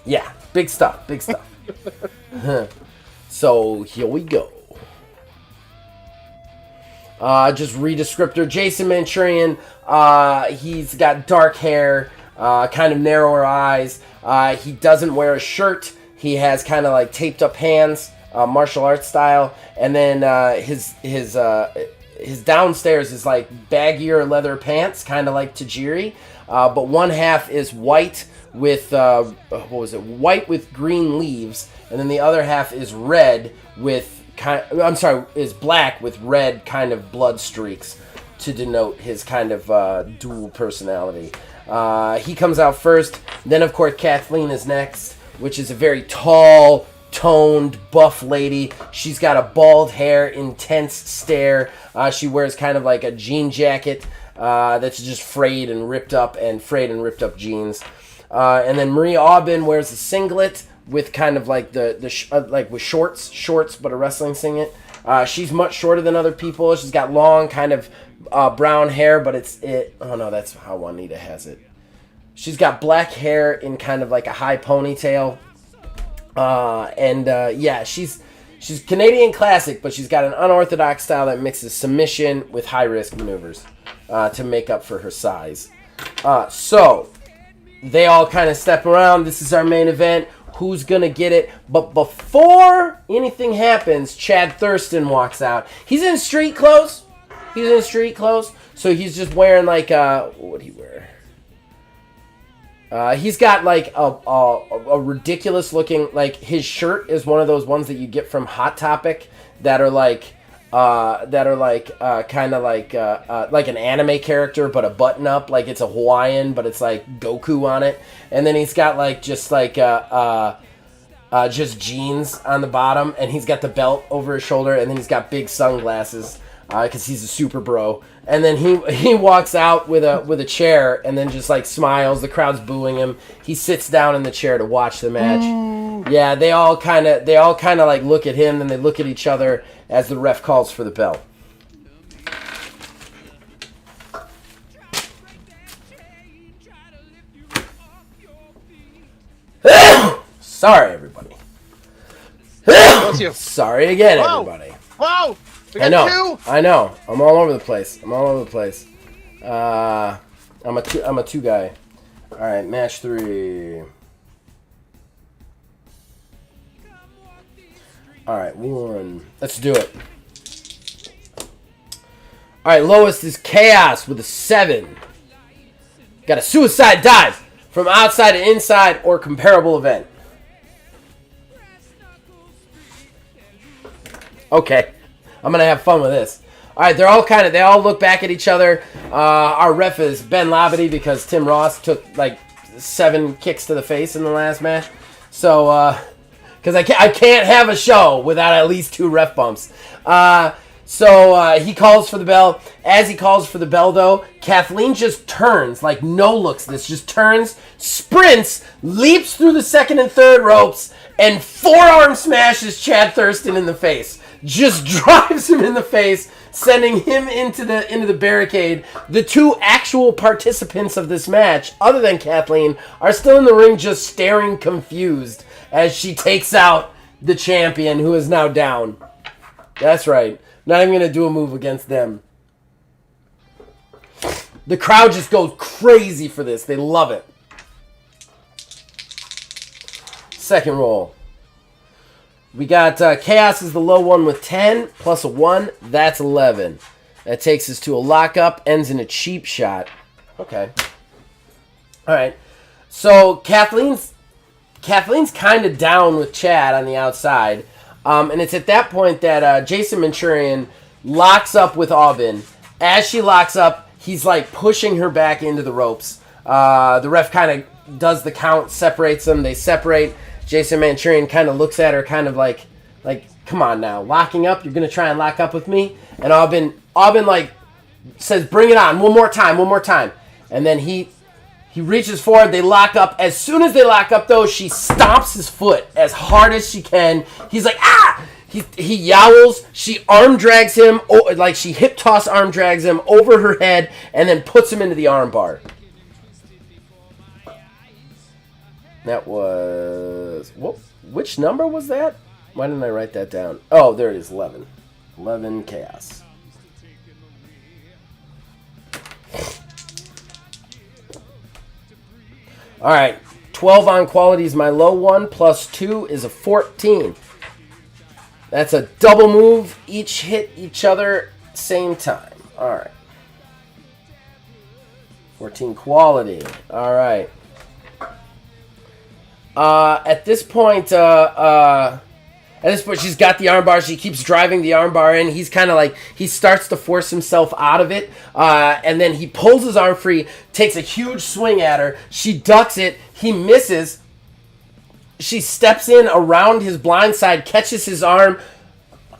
Yeah, big stuff, big stuff. So, here we go. Just read descriptor. Jason Manchurian, he's got dark hair, kind of narrower eyes. He doesn't wear a shirt. He has kind of like taped up hands, martial arts style. And then his downstairs is like baggier leather pants, kind of like Tajiri. But one half is white with, white with green leaves. And then the other half is red with is black with red kind of blood streaks to denote his kind of dual personality. He comes out first. Then, of course, Kathleen is next, which is a very tall, toned, buff lady. She's got a bald hair, intense stare. She wears kind of like a jean jacket that's just frayed and ripped up jeans. And then Marie Aubin wears a singlet with kind of like like with shorts, but a wrestling singlet. She's much shorter than other people. She's got long kind of brown hair, but oh no, that's how Juanita has it. She's got black hair in kind of like a high ponytail. She's Canadian classic, but she's got an unorthodox style that mixes submission with high risk maneuvers to make up for her size. So they all kind of step around. This is our main event. Who's going to get it? But before anything happens, Chad Thurston walks out. He's in street clothes. So he's just wearing like what would he wear? He's got like a ridiculous looking, like his shirt is one of those ones that you get from Hot Topic that are like kind of like an anime character, but a button up, like it's a Hawaiian, but it's like Goku on it. And then he's got like just jeans on the bottom, and he's got the belt over his shoulder, and then he's got big sunglasses because he's a super bro. And then he walks out with a chair, and then just like smiles. The crowd's booing him. He sits down in the chair to watch the match. Yeah, they all kind of like look at him, then they look at each other as the ref calls for the bell. Sorry, everybody. Sorry again, everybody. Whoa! We I got know. two! I know. I'm all over the place. I'm a two guy. All right, match 3. All right, 1. Let's do it. All right, lowest is Chaos with a 7. Got a suicide dive from outside to inside or comparable event. Okay, I'm gonna have fun with this. All right, they all look back at each other. Our ref is Ben Labadie because Tim Ross took like 7 kicks to the face in the last match. So, because I can't have a show without at least 2 ref bumps. So he calls for the bell. As he calls for the bell, though, Kathleen just turns, like no looks this, just turns, sprints, leaps through the 2nd and 3rd ropes, and forearm smashes Chad Thurston in the face. Just drives him in the face, sending him into the barricade. The 2 actual participants of this match, other than Kathleen, are still in the ring just staring confused as she takes out the champion who is now down. That's right. Not even going to do a move against them. The crowd just goes crazy for this. They love it. Second roll. We got Chaos is the low one with 10 plus a 1. That's 11. That takes us to a lockup. Ends in a cheap shot. Okay. All right. So Kathleen's kind of down with Chad on the outside. And it's at that point that Jason Manchurian locks up with Aubin. As she locks up, he's like pushing her back into the ropes. The ref kind of does the count, separates them. They separate. Jason Manchurian kind of looks at her kind of like, come on now, locking up? You're going to try and lock up with me? And Aubin like says, bring it on, one more time. And then he reaches forward, they lock up. As soon as they lock up, though, she stomps his foot as hard as she can. He's like, ah! He yowls. She arm drags him, like she hip toss arm drags him over her head, and then puts him into the arm bar. That was... which number was that? Why didn't I write that down? Oh, there it is, 11. 11 Chaos. All right, 12 on quality is my low one, plus 2 is a 14. That's a double move. Each hit each other same time. All right. 14 quality. All right. At this point, she's got the armbar. She keeps driving the armbar in. He's kind of like, he starts to force himself out of it. And then he pulls his arm free, takes a huge swing at her. She ducks it. He misses. She steps in around his blind side, catches his arm,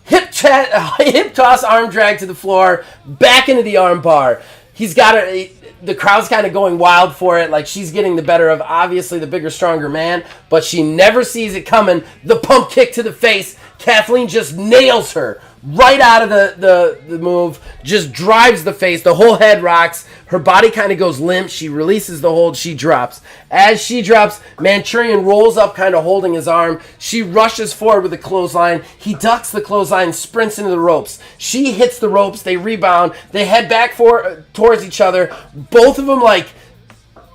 hip toss, arm drag to the floor, back into the arm bar. He's got her. The crowd's kind of going wild for it, like she's getting the better of, obviously, the bigger, stronger man, but she never sees it coming. The pump kick to the face. Kathleen just nails her right out of the move, just drives the face. The whole head rocks. Her body kind of goes limp. She releases the hold. She drops. As she drops, Manchurian rolls up, kind of holding his arm. She rushes forward with a clothesline. He ducks the clothesline, sprints into the ropes. She hits the ropes. They rebound. They head back towards each other. Both of them, like,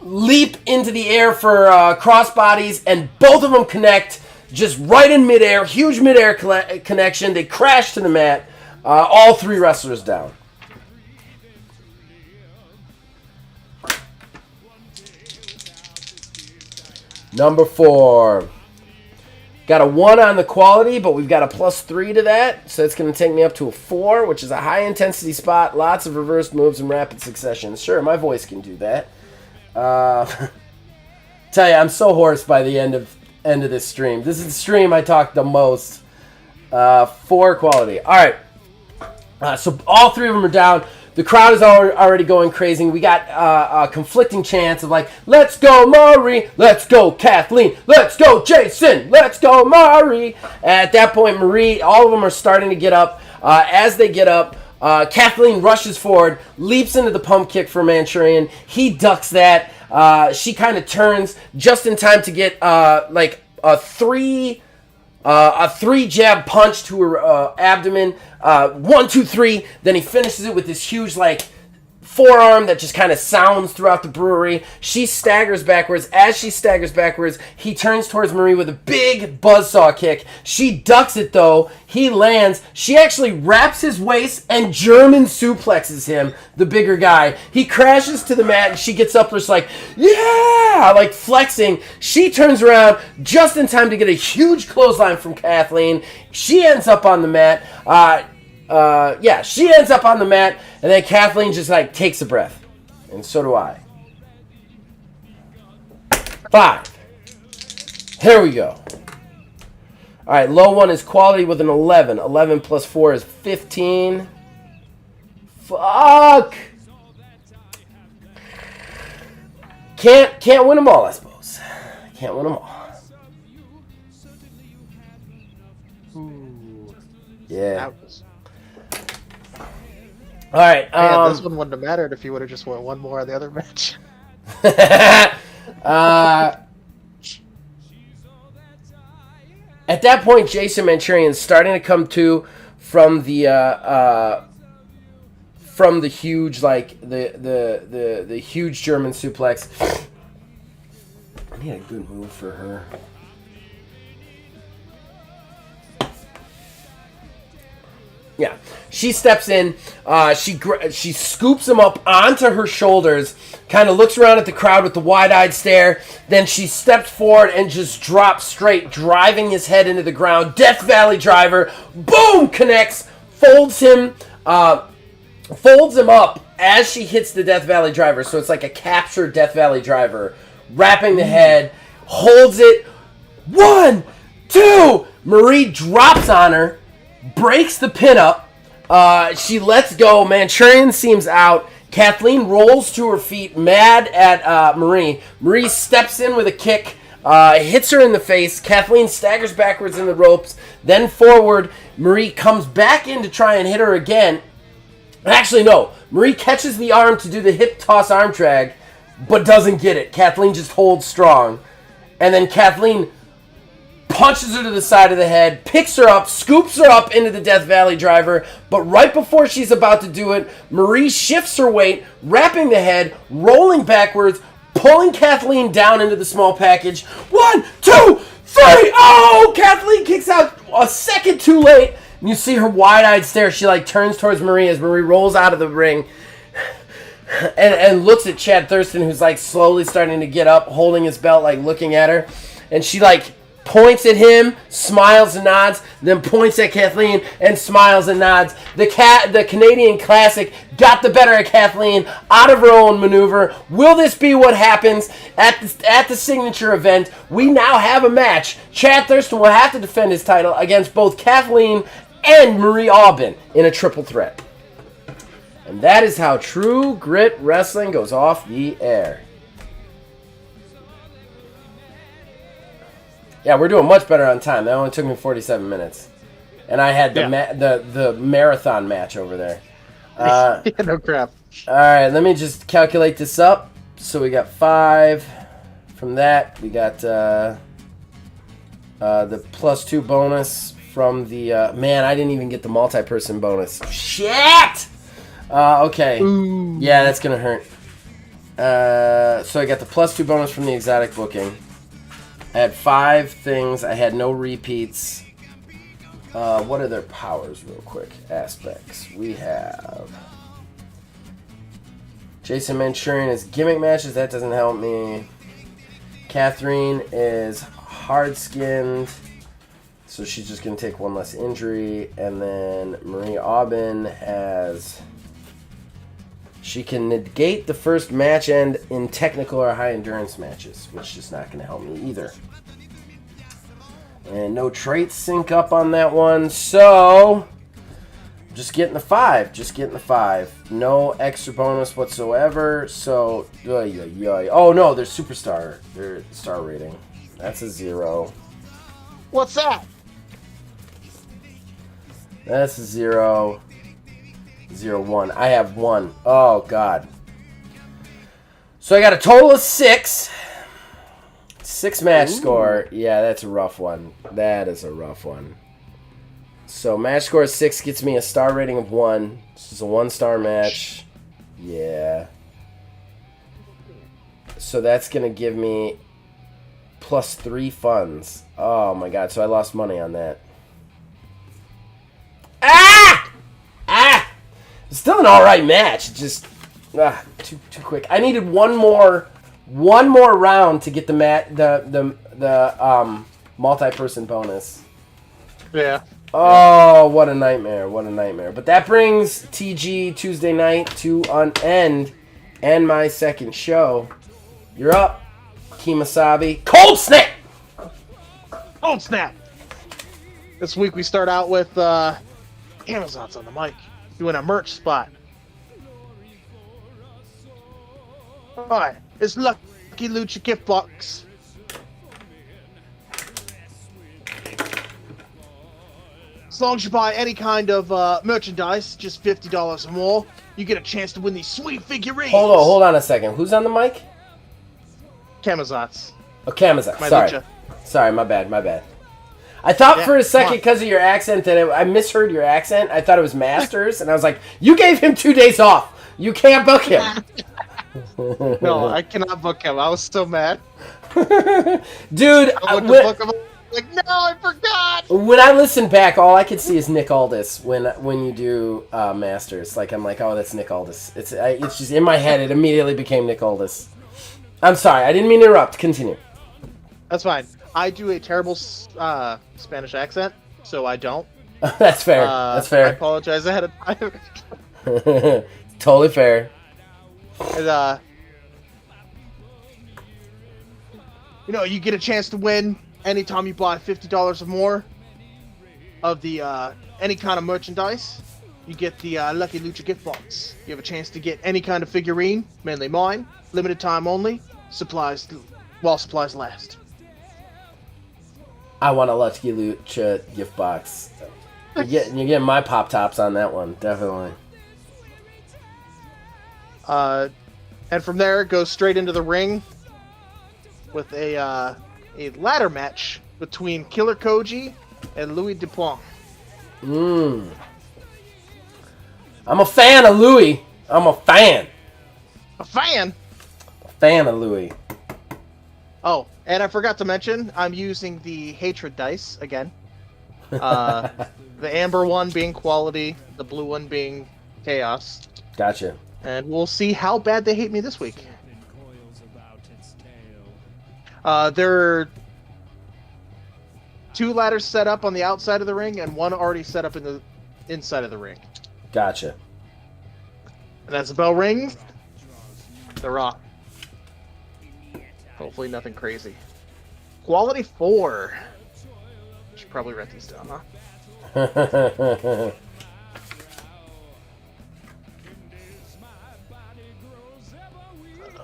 leap into the air for crossbodies, and both of them connect just right in midair. Huge midair connection. They crash to the mat. All three wrestlers down. Number 4. Got a 1 on the quality, but we've got a +3 to that. So it's going to take me up to a 4, which is a high-intensity spot. Lots of reversed moves in rapid succession. Sure, my voice can do that. Tell you, I'm so hoarse by the end of this stream. This is the stream I talk the most. 4 quality. All right. So all 3 of them are down. The crowd is already going crazy. We got conflicting chants of like, let's go Marie, let's go Kathleen, let's go Jason, let's go Marie. At that point, Marie, all of them are starting to get up. As they get up, Kathleen rushes forward, leaps into the pump kick for Manchurian. He ducks that. She kind of turns just in time to get like a 3 jab punch to her abdomen. 1, 2, 3. Then he finishes it with this huge like forearm that just kind of sounds throughout the brewery. She staggers backwards. As she staggers backwards, he turns towards Marie with a big buzzsaw kick. She ducks it though. He lands. She actually wraps his waist and German suplexes him, the bigger guy. He crashes to the mat and she gets up just like, yeah, like flexing. She turns around just in time to get a huge clothesline from Kathleen. She ends up on the mat. She ends up on the mat, and then Kathleen just like takes a breath, and so do I. 5. Here we go. All right, low 1 is quality with an 11. 11 plus 4 is 15. Fuck. Can't win them all, I suppose. Can't win them all. Ooh. Yeah. All right. Man, this one wouldn't have mattered if you would have just won one more of the other match. At that point, Jason Manchurian's starting to come to from the huge the huge German suplex. I need a good move for her. Yeah, she steps in. She scoops him up onto her shoulders. Kind of looks around at the crowd with the wide-eyed stare. Then she steps forward and just drops straight, driving his head into the ground. Death Valley Driver, boom, connects, folds him up as she hits the Death Valley Driver. So it's like a captured Death Valley Driver, wrapping the head, holds it. 1, 2. Marie drops on her. Breaks the pin up. She lets go. Manchurian seems out. Kathleen rolls to her feet, mad at Marie. Marie steps in with a kick, hits her in the face. Kathleen staggers backwards in the ropes, then forward. Marie comes back in to try and hit her again. Actually, no. Marie catches the arm to do the hip toss arm drag, but doesn't get it. Kathleen just holds strong. And then Kathleen punches her to the side of the head, picks her up, scoops her up into the Death Valley Driver, but right before she's about to do it, Marie shifts her weight, wrapping the head, rolling backwards, pulling Kathleen down into the small package. 1, 2, 3! Oh! Kathleen kicks out a second too late. And you see her wide-eyed stare. She like turns towards Marie as Marie rolls out of the ring and looks at Chad Thurston, who's like slowly starting to get up, holding his belt, like looking at her. And she like points at him, smiles and nods, then points at Kathleen and smiles and nods. The Canadian Classic got the better of Kathleen out of her own maneuver. Will this be what happens at the signature event? We now have a match. Chad Thurston will have to defend his title against both Kathleen and Marie Aubin in a triple threat. And that is how True Grit Wrestling goes off the air. Yeah, we're doing much better on time. That only took me 47 minutes. And I had the marathon match over there. No crap. All right, let me just calculate this up. So we got 5 from that. We got the +2 bonus from the... man, I didn't even get the multi-person bonus. Shit! Okay. Ooh. Yeah, that's going to hurt. So I got the +2 bonus from the exotic booking. I had 5 things. I had no repeats. What are their powers, real quick? Aspects. We have Jason Manchurian is gimmick matches. That doesn't help me. Catherine is hard-skinned, so she's just going to take 1 less injury. And then Marie Aubin has... She can negate the first match end in technical or high endurance matches, which is not going to help me either. And no traits sync up on that one, so just getting the 5. Just getting the 5. No extra bonus whatsoever. So, oh no, there's superstar. Their star rating. That's a 0. What's that? That's a 0. 0, 1. I have 1. Oh, God. So I got a total of 6. 6 match score. Yeah, that's a rough one. That is a rough one. So match score of 6 gets me a star rating of 1. This is a 1-star match. Yeah. So that's going to give me +3 funds. Oh, my God. So I lost money on that. Ah! Ah! Still an alright match. Just too quick. I needed one more round to get the multi-person bonus. Yeah. Oh, what a nightmare! What a nightmare! But that brings TG Tuesday night to an end, and my second show. You're up, Kemosabe. Cold Snap. Cold Snap. This week we start out with Amazon's on the mic. Doing a merch spot. Alright, it's Lucky Lucha gift box. As long as you buy any kind of merchandise, just $50 or more, you get a chance to win these sweet figurines. Hold on a second. Who's on the mic? Camazotz. Oh, Camazotz. Sorry. Lucha. Sorry, my bad. I thought for a second, because of your accent, that I misheard your accent. I thought it was Masters, and I was like, you gave him 2 days off. You can't book him. No, I cannot book him. I was so mad. Dude, I went to book him Like, no, I forgot. When I listen back, all I can see is Nick Aldis when you do Masters. Like I'm like, oh, that's Nick Aldis. It's just in my head. It immediately became Nick Aldis. I'm sorry, I didn't mean to interrupt. Continue. That's fine. I do a terrible Spanish accent, so I don't. That's fair. That's I fair. apologize ahead of time. Totally fair. And, you get a chance to win anytime you buy $50 or more of the any kind of merchandise. You get the Lucky Lucha gift box. You have a chance to get any kind of figurine, mainly mine, limited time only, while supplies last. I want a Lucky Lucha gift box. You're getting my Pop Tops on that one, definitely. And from there, it goes straight into the ring with a ladder match between Killer Koji and Louis Dupont. I'm a fan of Louis. I'm a fan. A fan? A fan of Louis. Oh, and I forgot to mention, I'm using the Hatred dice again. The amber one being quality, the blue one being chaos. Gotcha. And we'll see how bad they hate me this week. There are 2 ladders set up on the outside of the ring and 1 already set up in the inside of the ring. Gotcha. And as the bell rings, they're off. Hopefully nothing crazy. Quality 4. Should probably write these down, huh?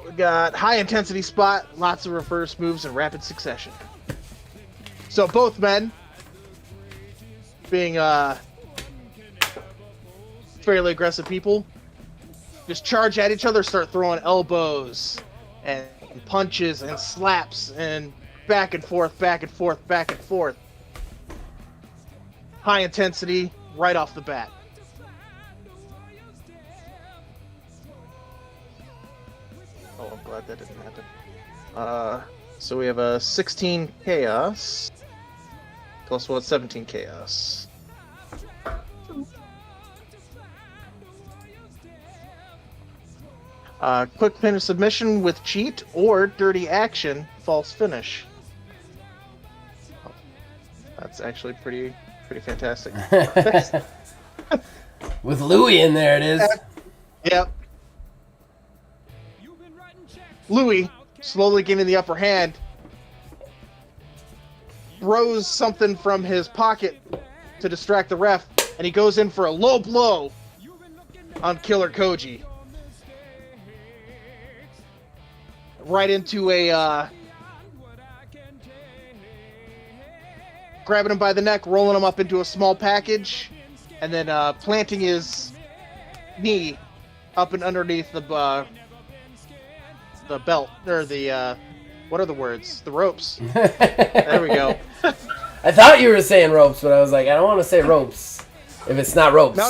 We got high intensity spot, lots of reverse moves in rapid succession. So both men, being fairly aggressive people, just charge at each other, start throwing elbows and punches and slaps and back and forth, back and forth, back and forth. High intensity right off the bat. Oh, I'm glad that didn't happen. So we have a 16 chaos. Plus 17 chaos. Quick pin submission with cheat or dirty action, false finish. Oh, that's actually pretty fantastic. With Louis in there, it is. Yep. Louis, slowly gaining the upper hand, throws something from his pocket to distract the ref, and he goes in for a low blow on Killer Koji. Right into a, grabbing him by the neck, rolling him up into a small package, and then planting his knee up and underneath the belt, or the, what are the words? The ropes. There we go. I thought you were saying ropes, but I was like, I don't want to say ropes if it's not ropes. No.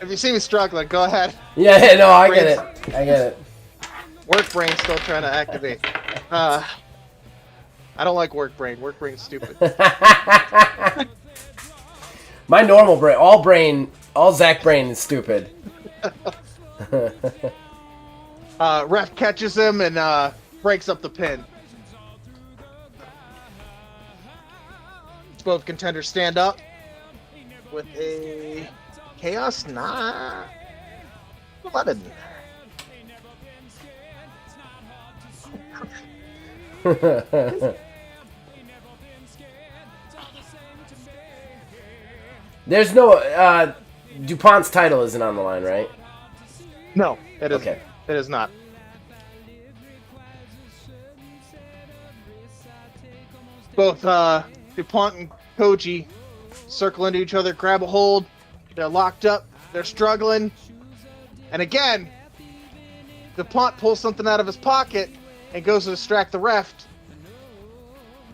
If you see me struggling, go ahead. Yeah, no, I get it. I get it. Work brain still trying to activate. I don't like work brain. Work brain's stupid. My normal brain, all Zach brain is stupid. Ref catches him and breaks up the pin. Both contenders stand up with a Chaos 11. There's no DuPont's title isn't on the line, right? No, it is. Okay. It is not. Both DuPont and Koji circle into each other, grab a hold. They're locked up. They're struggling. And again, DuPont pulls something out of his pocket and goes to distract the ref.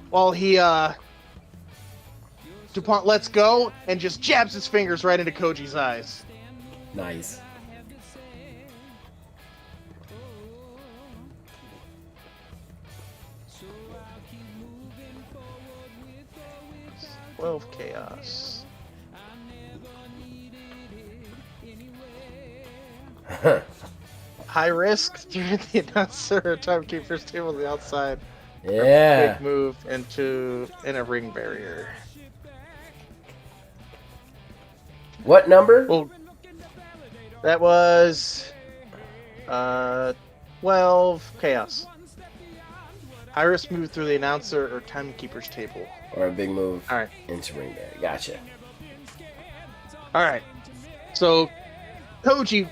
While DuPont lets go and just jabs his fingers right into Koji's eyes. Nice. 12 chaos. High risk through the announcer or timekeeper's table on the outside. Yeah. Big move in a ring barrier. What number? Well, that was 12 chaos. High risk move through the announcer or timekeeper's table. Or a big move All right. into ring barrier. Gotcha. All right. So Koji,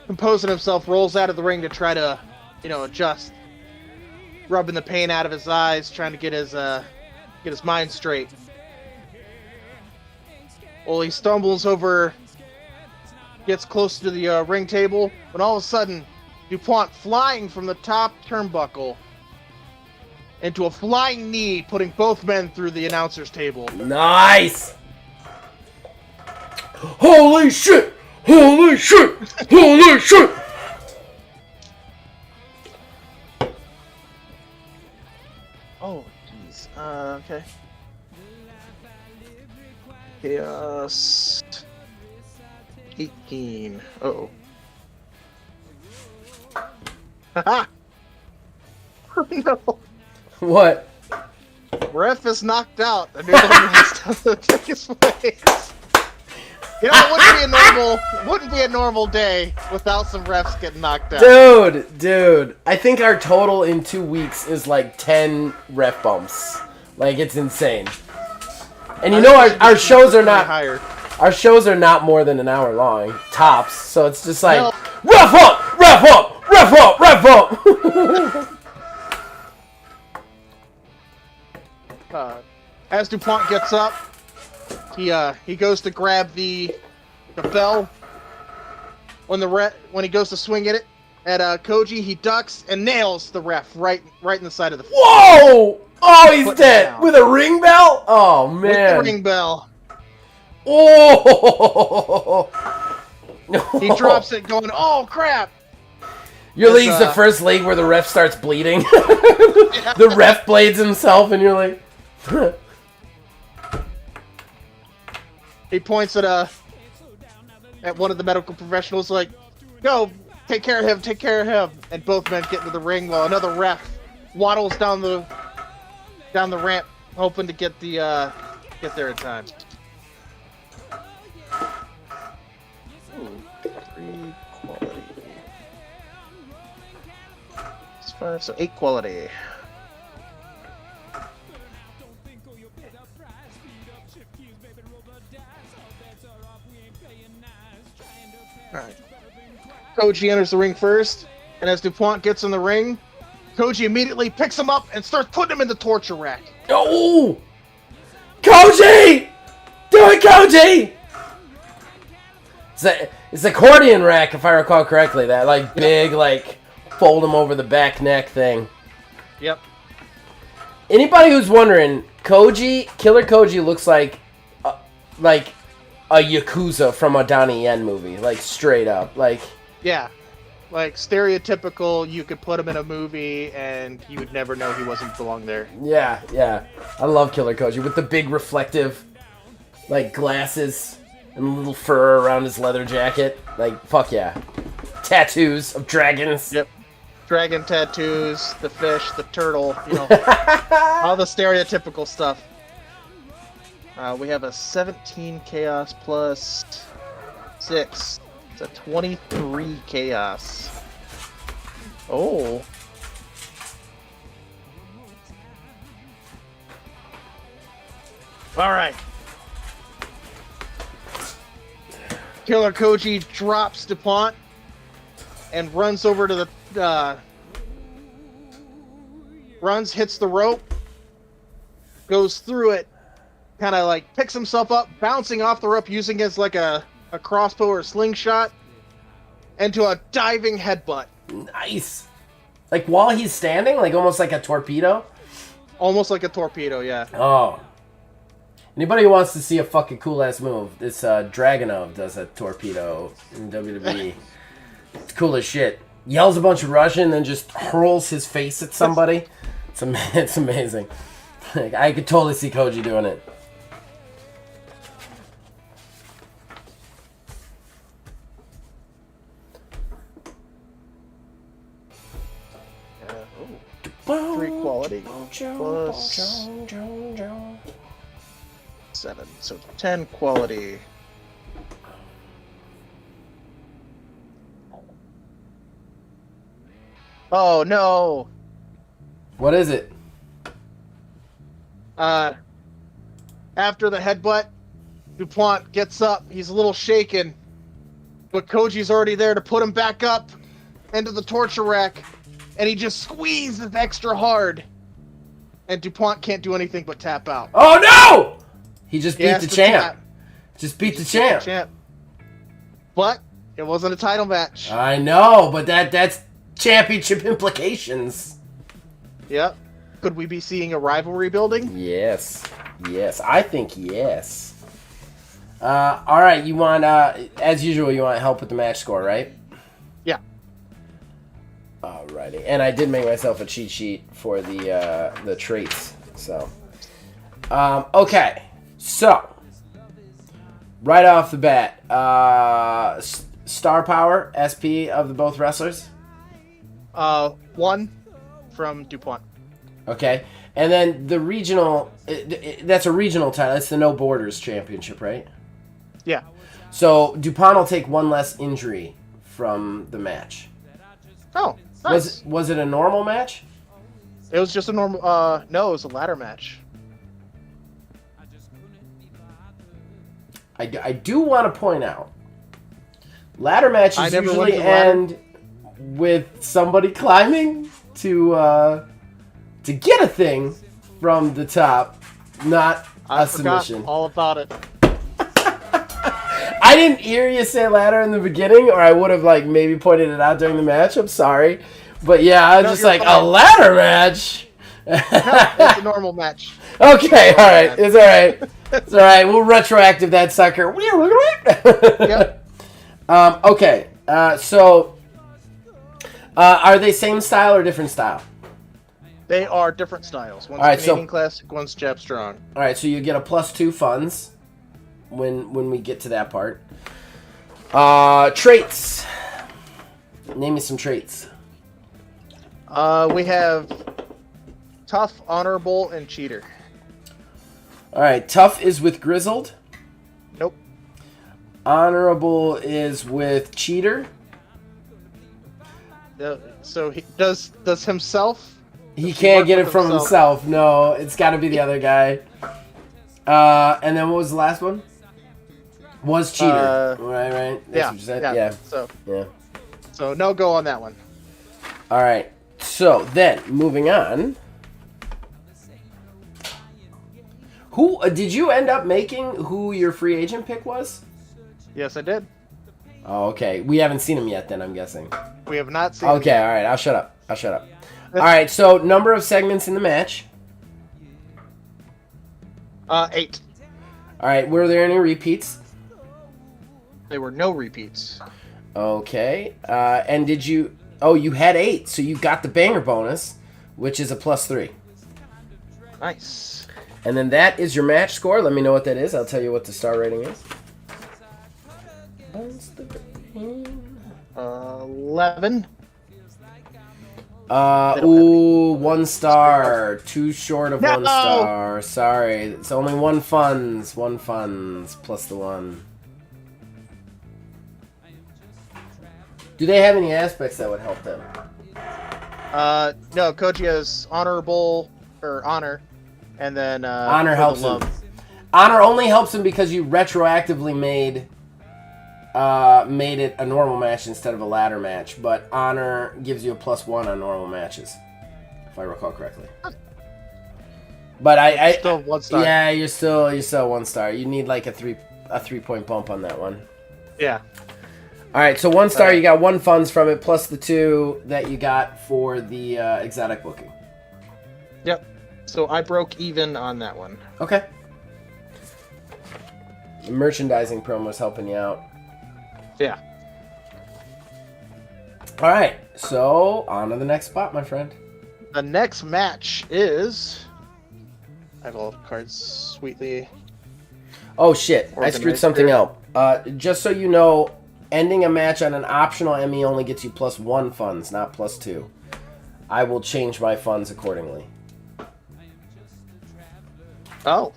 composing himself, rolls out of the ring to try to, adjust, rubbing the pain out of his eyes, trying to get his mind straight. Well, he stumbles over, gets close to the ring table, when all of a sudden, DuPont flying from the top turnbuckle into a flying knee, putting both men through the announcer's table. Nice! Holy shit! Holy shit! Holy shit! Oh, jeez. Okay. Chaos 18. Uh-oh. Haha! Oh no! What? Ref is knocked out. The new one has to take his place. It wouldn't be a normal day without some refs getting knocked out. Dude, I think our total in 2 weeks is like 10 ref bumps. Like, it's insane. And our shows are not higher. Our shows are not more than an hour long, tops. So it's just like, No. ref up, ref up, ref up, ref up. As DuPont gets up, he goes to grab the bell. When he goes to swing at Koji, he ducks and nails the ref right in the side of the face. Whoa! Oh, he's Put dead down. with a ring bell. Oh man! With the ring bell. Oh! He drops it, going, "Oh crap!" Your league's the first league where the ref starts bleeding. Yeah. The ref blades himself, and you're like. He points at one of the medical professionals, like, "Go, take care of him, take care of him." And both men get into the ring while another ref waddles down the ramp, hoping to get there in time. Ooh, 3 quality. It's 5, so 8 quality. Alright. Koji enters the ring first, and as DuPont gets in the ring, Koji immediately picks him up and starts putting him in the torture rack. Oh! Koji! Do it, Koji! It's the accordion rack, if I recall correctly. That, like, big, like, fold him over the back neck thing. Yep. Anybody who's wondering, Killer Koji looks like a Yakuza from a Donnie Yen movie. Like, straight up. Like... Yeah. Like, stereotypical, you could put him in a movie and you would never know he wasn't belong there. Yeah. I love Killer Koji with the big reflective, like, glasses and a little fur around his leather jacket. Like, fuck yeah. Tattoos of dragons. Yep. Dragon tattoos, the fish, the turtle, all the stereotypical stuff. We have a 17 chaos plus 6. It's a 23 chaos. Oh. Alright. Killer Koji drops DuPont and runs over to the hits the rope, goes through it, kind of like picks himself up, bouncing off the rope, using it as like a crossbow or a slingshot, into a diving headbutt. Nice. Like while he's standing, like almost like a torpedo. Almost like a torpedo, yeah. Oh. Anybody who wants to see a fucking cool ass move, this Dragunov does a torpedo in WWE. It's cool as shit. Yells a bunch of Russian, then just hurls his face at somebody. It's amazing. Like, I could totally see Koji doing it. 3 quality plus 7, so 10 quality. Oh no! What is it? After the headbutt, DuPont gets up. He's a little shaken, but Koji's already there to put him back up into the torture rack, and he just squeezes extra hard, and DuPont can't do anything but tap out. Oh no! He just beat has the to champ. tap. Just beat the champ. But it wasn't a title match. I know, but that's championship implications. Yep. Could we be seeing a rivalry building? Yes. Yes. I think yes. All right. You want, as usual, you want help with the match score, right? Yeah. Alrighty. And I did make myself a cheat sheet for the traits. So, okay. So, right off the bat, star power, SP of the both wrestlers. 1 from DuPont. Okay. And then the regional, that's a regional title. It's the No Borders Championship, right? Yeah. So DuPont will take 1 less injury from the match. Oh, nice. Was it a normal match? It was just a normal, no, it was a ladder match. I do want to point out, ladder matches never usually went to ladder. end with somebody climbing to get a thing from the top, not I a forgot submission. all about it. I didn't hear you say ladder in the beginning, or I would have maybe pointed it out during the match. I'm sorry, but yeah, I was No, just you're like fine. a ladder match. No, it's a normal match. Okay, all right, it's all right. It's all right. We'll retroactive that sucker. Yep. Okay. So, are they same style or different style? They are different styles. One's All right, Canadian so- Classic, one's Jab Strong. All right. So you get a +2 funds when we get to that part. Traits. Name me some traits. We have Tough, Honorable, and Cheater. All right. Tough is with Grizzled. Nope. Honorable is with Cheater. So he does himself. He Does can't work get it with from himself. No, it's got to be the other guy. And then what was the last one? Was Cheater. Right. That's Yeah, what you said? yeah. Yeah. So no go on that one. All right. So then, moving on. Who did you end up making? Who your free agent pick was? Yes, I did. Oh, okay. We haven't seen him yet. Then I'm guessing. We have not seen. Okay. All right. I'll shut up. All right. So number of segments in the match. 8. All right. Were there any repeats? There were no repeats. Okay. And did you... Oh, you had 8, so you got the banger bonus, which is a +3. Nice. And then that is your match score. Let me know what that is. I'll tell you what the star rating is. 11. Ooh, 1 star. Too short of 1 No! star. Sorry. It's only 1 funds. 1 funds plus the 1. Do they have any aspects that would help them? No, Koji has honorable or honor, and then Honor for the helps love. him. Honor only helps him because you retroactively made it a normal match instead of a ladder match. But honor gives you a +1 on normal matches, if I recall correctly. But I Still 1 star. yeah, you're still 1 star. You need like a 3-point bump on that one. Yeah. All right, so 1 star, you got 1 funds from it, plus the 2 that you got for the exotic booking. Yep. So I broke even on that one. Okay. The merchandising promo's helping you out. Yeah. All right, so on to the next spot, my friend. The next match is. I have all the cards sweetly. Oh shit, I Organized screwed something here. up. Just so you know, ending a match on an optional ME only gets you +1 funds, not +2. I will change my funds accordingly. Oh,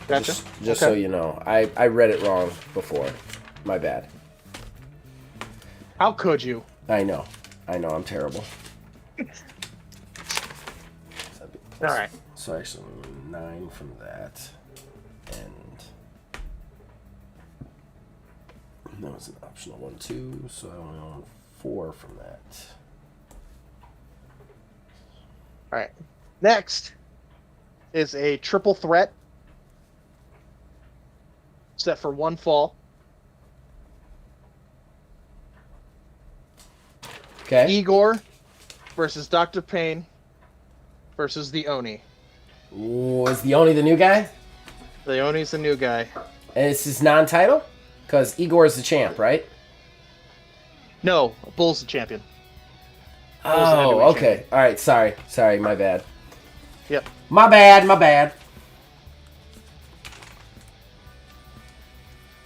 gotcha. Just so you know, I read it wrong before. My bad. How could you? I know, I'm terrible. All right. So actually, 9 from that, and that was an optional 1 too. So I only want 4 from that. All right. Next is a triple threat set for 1 fall. Okay. Igor versus Dr. Payne versus the Oni. Ooh, is the Oni the new guy? The Oni's the new guy. And it's his non-title? Because Igor is the champ, right? No, Bull's the champion. Oh, okay. All right, sorry, my bad. Yep. My bad.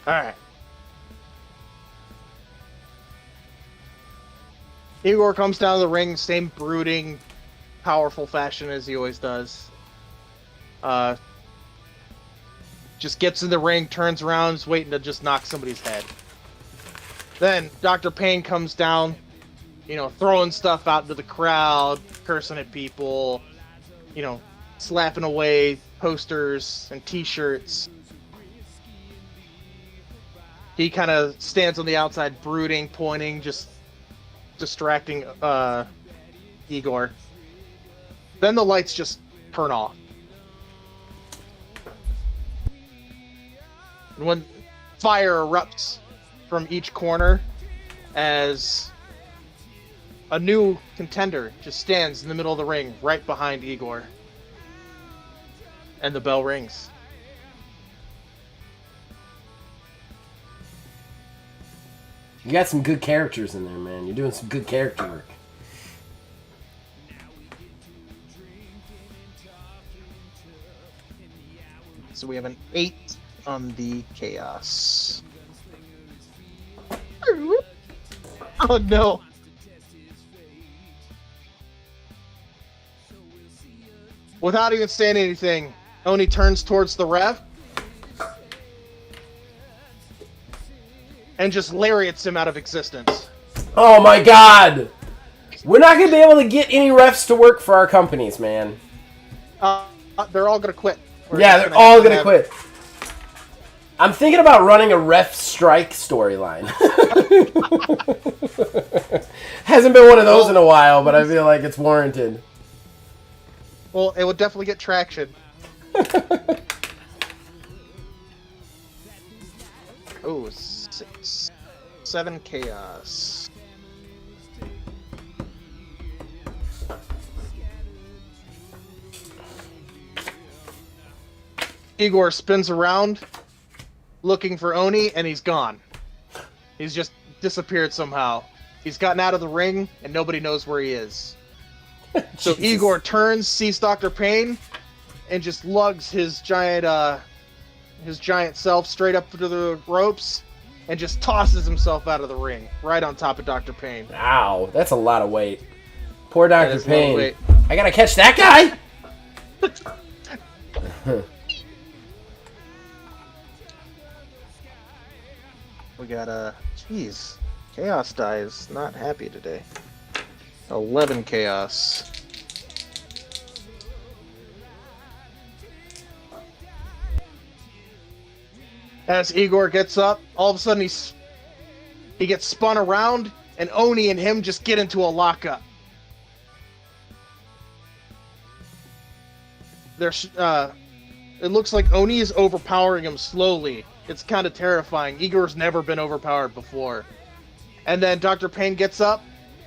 All right. Igor comes down to the ring, same brooding, powerful fashion as he always does. Just gets in the ring, turns around, is waiting to just knock somebody's head. Then Dr. Payne comes down, throwing stuff out into the crowd, cursing at people, slapping away posters and t-shirts. He kind of stands on the outside, brooding, pointing, just distracting Igor. Then the lights just turn off. And when fire erupts from each corner as a new contender just stands in the middle of the ring right behind Igor. And the bell rings. You got some good characters in there, man. You're doing some good character work. So we have an 8 on the chaos. Oh no. Without even saying anything, Oni turns towards the ref and just lariats him out of existence. Oh my god! We're not going to be able to get any refs to work for our companies, man. They're all going to quit. Yeah, they're all going to quit. I'm thinking about running a ref strike storyline. Hasn't been one of those in a while, but I feel like it's warranted. Well, it would definitely get traction. Oh, 6. 7 chaos. Igor spins around, looking for Oni, and he's gone. He's just disappeared somehow. He's gotten out of the ring, and nobody knows where he is. So Igor turns, sees Dr. Payne, and just lugs his giant self straight up to the ropes, and just tosses himself out of the ring, right on top of Dr. Payne. Ow, that's a lot of weight. Poor Dr. Payne. I gotta catch that guy! We got jeez, Chaos Die is not happy today. 11 chaos. As Igor gets up, all of a sudden he gets spun around, and Oni and him just get into a lockup. There's it looks like Oni is overpowering him slowly. It's kind of terrifying. Igor's never been overpowered before. And then Dr. Payne gets up,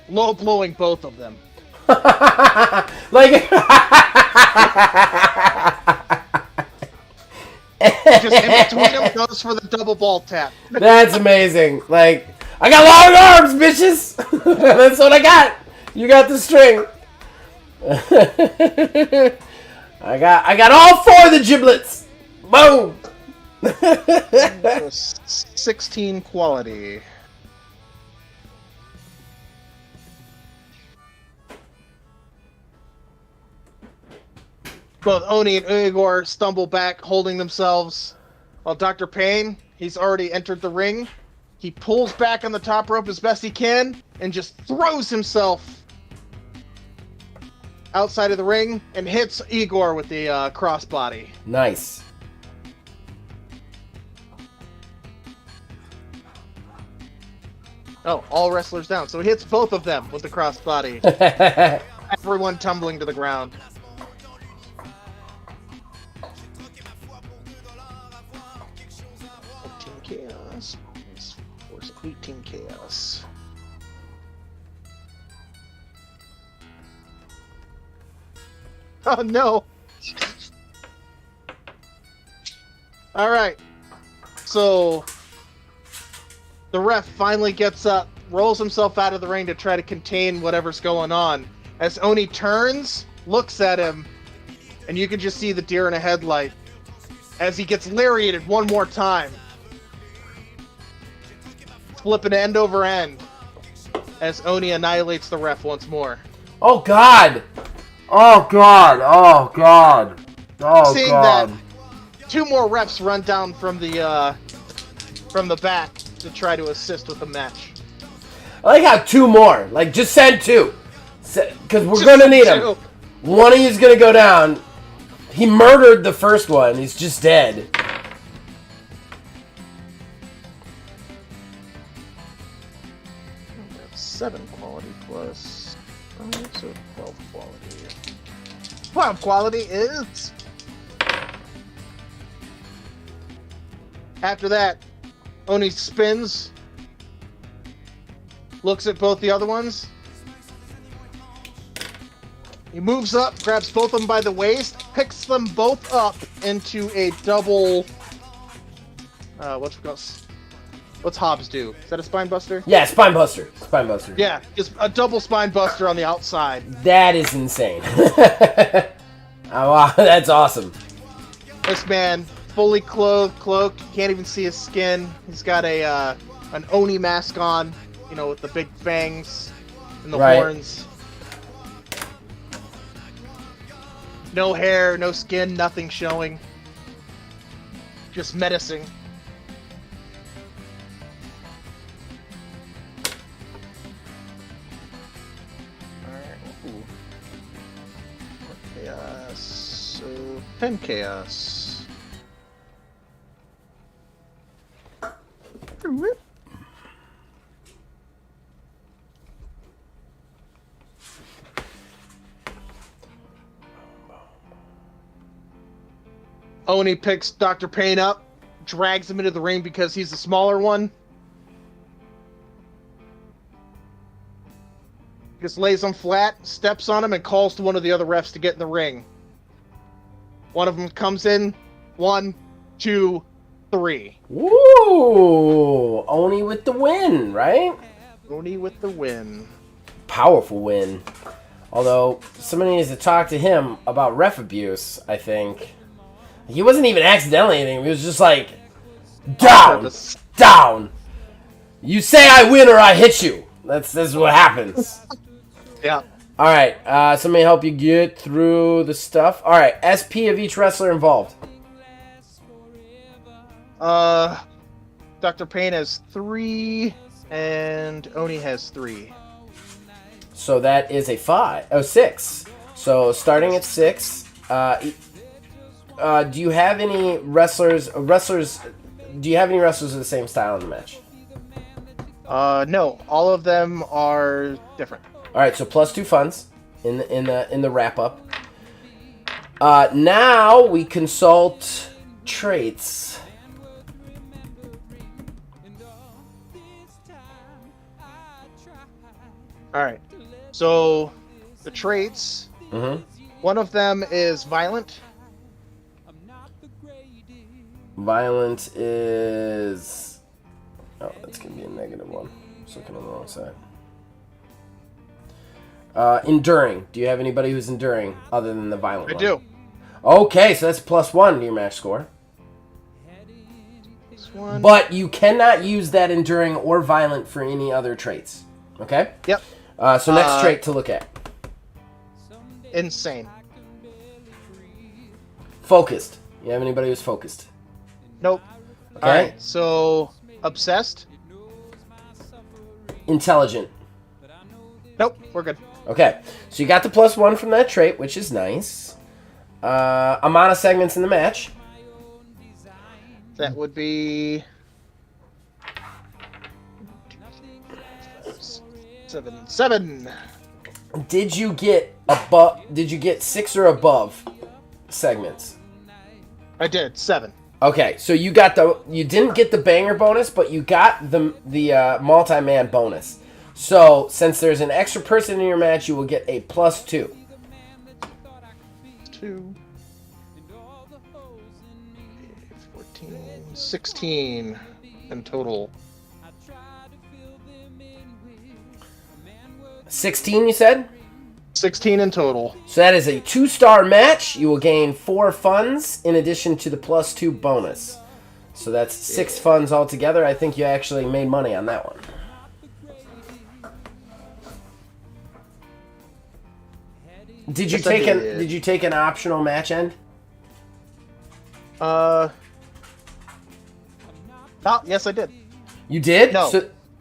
low blowing both of them. Like just in between them goes for the double ball tap. That's amazing. Like, I got long arms, bitches. That's what I got. You got the string. I got all 4 of the giblets. Boom. 16 quality. Both Oni and Igor stumble back, holding themselves, while Dr. Payne, he's already entered the ring. He pulls back on the top rope as best he can and just throws himself outside of the ring and hits Igor with the crossbody. Nice. Oh, all wrestlers down. So he hits both of them with the crossbody. Everyone tumbling to the ground. Chaos. Force 18 chaos. Oh no! Alright. So the ref finally gets up, rolls himself out of the ring to try to contain whatever's going on. As Oni turns, looks at him, and you can just see the deer in a headlight as he gets lariated one more time. Flipping end over end as Oni annihilates the ref once more. Oh God! Oh God! Oh God! Oh Seeing God! that, two more refs run down from the back to try to assist with the match. I like how two more. Like, just send two, because we're gonna need them. One of you's gonna go down. He murdered the first one. He's just dead. 7 quality plus 5, so 12 quality. 12 quality is... After that, Oni spins, looks at both the other ones. He moves up, grabs both of them by the waist, picks them both up into a double... What's Hobbs do? Is that a spine buster? Yeah, spine buster. Spine buster. Yeah, just a double spine buster on the outside. That is insane. Oh, wow, that's awesome. This man, fully cloaked, can't even see his skin. He's got a an Oni mask on, you know, with the big fangs and the horns. No hair, no skin, nothing showing. Just menacing. Chaos. So 10 chaos. Oni picks Dr. Payne up, drags him into the ring because he's the smaller one. Just lays him flat, steps on him, and calls to one of the other refs to get in the ring. One of them comes in. 1, 2, 3. Woo! Oni with the win, right? Oni with the win. Powerful win. Although, somebody needs to talk to him about ref abuse, I think. He wasn't even accidentally hitting. He was just like, down! Down! You say I win or I hit you. This is what happens. Yeah. Alright, somebody help you get through the stuff. Alright, SP of each wrestler involved. Dr. Payne has 3, and Oni has 3. So that is a 5. Oh, 6. So starting at 6. Do you have any wrestlers? Do you have any wrestlers with the same style in the match? No. All of them are different. All right, so plus 2 funds in the wrap up. Now we consult traits. All right. So the traits. Mm-hmm. One of them is violent. Violent is... Oh, that's going to be a -1. Just looking on the wrong side. Enduring. Do you have anybody who's enduring other than the violent one? I do. Okay, so that's +1 to your match score. One. But you cannot use that enduring or violent for any other traits. Okay? Yep. So next trait to look at. Insane. Focused. You have anybody who's focused? Nope. Okay. All right. So obsessed. Intelligent. Nope. We're good. Okay. So you got the +1 from that trait, which is nice. Amount of segments in the match. That would be 7. Did you get above? Did you get 6 or above segments? I did 7. Okay, so you got you didn't get the banger bonus, but you got the multi-man bonus. So since there's an extra person in your match, you will get a +2. 2. 14, 16 in total. 16, you said? 16 in total. So that is a 2-star match. You will gain 4 funds in addition to the +2 bonus. So that's 6 funds altogether. I think you actually made money on that one. Did you Did you take an optional match end? Oh, yes, I did. You did? No.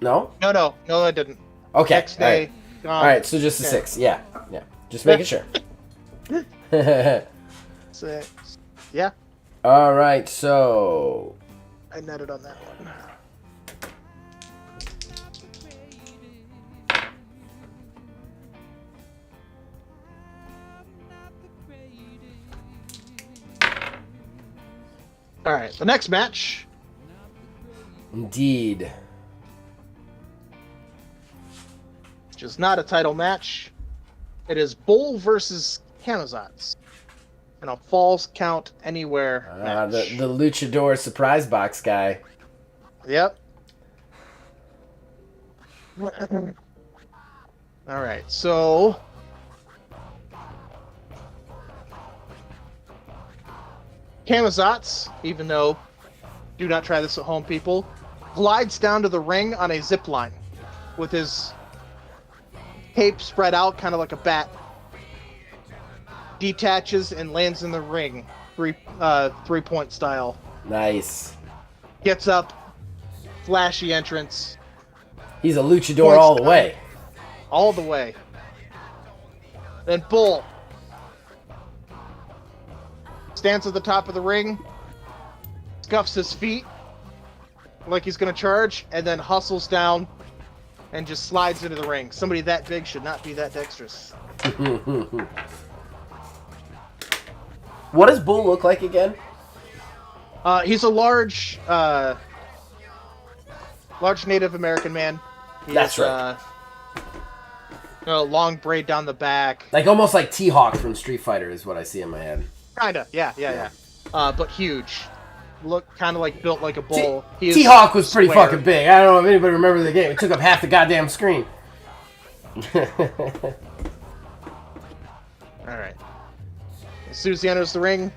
No? No, I didn't. Okay. Next day. All right, so just a 6. Yeah. Just making sure. 6. Yeah. All right, so I netted on that one. All right, the next match. Indeed. Which is not a title match. It is Bull versus Camazotz. And a falls count anywhere match. The luchador surprise box guy. Yep. All right, so Camazotz, even though do not try this at home, people, glides down to the ring on a zip line with his cape spread out, kind of like a bat. Detaches and lands in the ring, three-point style. Nice. Gets up, flashy entrance. He's a luchador all the way. All the way. Then Bull stands at the top of the ring, scuffs his feet like he's going to charge, and then hustles down and just slides into the ring. Somebody that big should not be that dexterous. What does Bull look like again? He's a large Native American man. That's right. Long braid down the back. Like almost like T-Hawk from Street Fighter is what I see in my head. Kinda, yeah. But huge. Look kind of like built like a bull. T-Hawk was pretty fucking big. I don't know if anybody remembers the game. It took up half the goddamn screen. Alright. As soon as he enters the ring,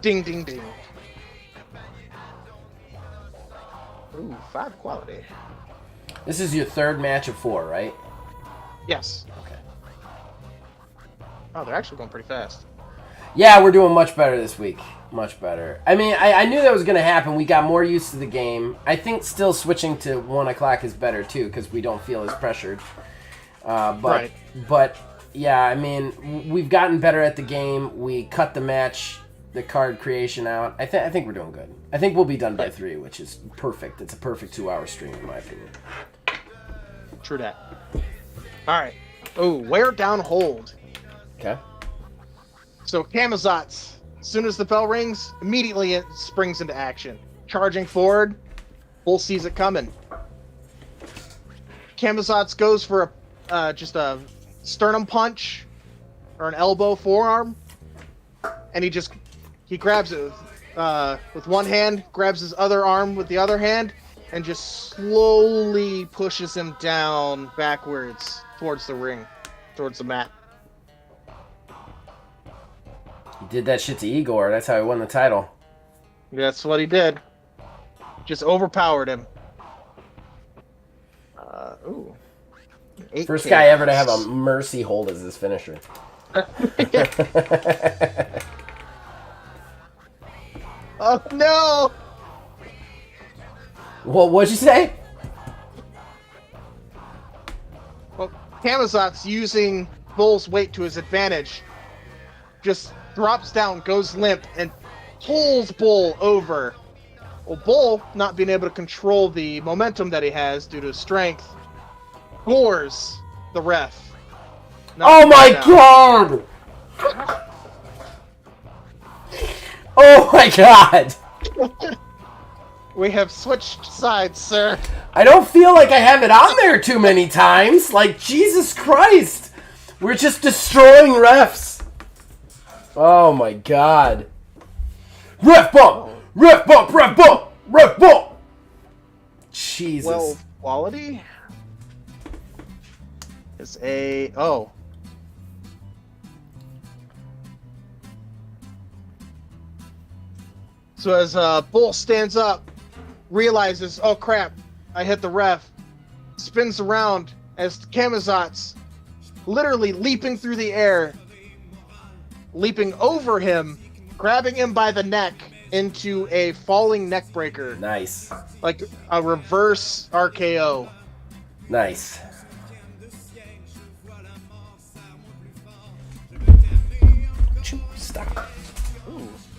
ding, ding, ding. Ooh, 5 quality. This is your 3rd match of 4, right? Yes. Okay. Oh, they're actually going pretty fast. Yeah, we're doing much better this week. Much better. I mean, I knew that was going to happen. We got more used to the game. I think still switching to 1 o'clock is better, too, because we don't feel as pressured. But yeah, I mean, we've gotten better at the game. We cut the card creation out. I think we're doing good. I think we'll be done by 3, which is perfect. It's a perfect 2-hour stream, in my opinion. True that. All right. Oh, wear down hold. Okay. So Camazotz, as soon as the bell rings, immediately it springs into action. Charging forward, Bull sees it coming. Camazotz goes for just a sternum punch or an elbow forearm, and he grabs it with one hand, grabs his other arm with the other hand, and just slowly pushes him down backwards towards the ring, towards the mat. He did that shit to Igor. That's how he won the title. That's what he did. Just overpowered him. First guy ever to have a mercy hold as his finisher. Oh no! Well, what'd you say? Well, Camazot's using Bull's weight to his advantage. Just drops down, goes limp, and pulls Bull over. Well, Bull, not being able to control the momentum that he has due to his strength, floors the ref. Oh my god! Oh my god! We have switched sides, sir. I don't feel like I have it on there too many times. Like, Jesus Christ! We're just destroying refs. Oh my god. Ref bump! Ref bump! Ref bump! Ref bump! Jesus. Well, quality is a... Oh. So as Bull stands up, realizes, oh crap, I hit the ref, spins around as Camazot's literally leaping through the air, leaping over him, grabbing him by the neck into a falling neck breaker. Nice. Like a reverse RKO. Nice. Stop.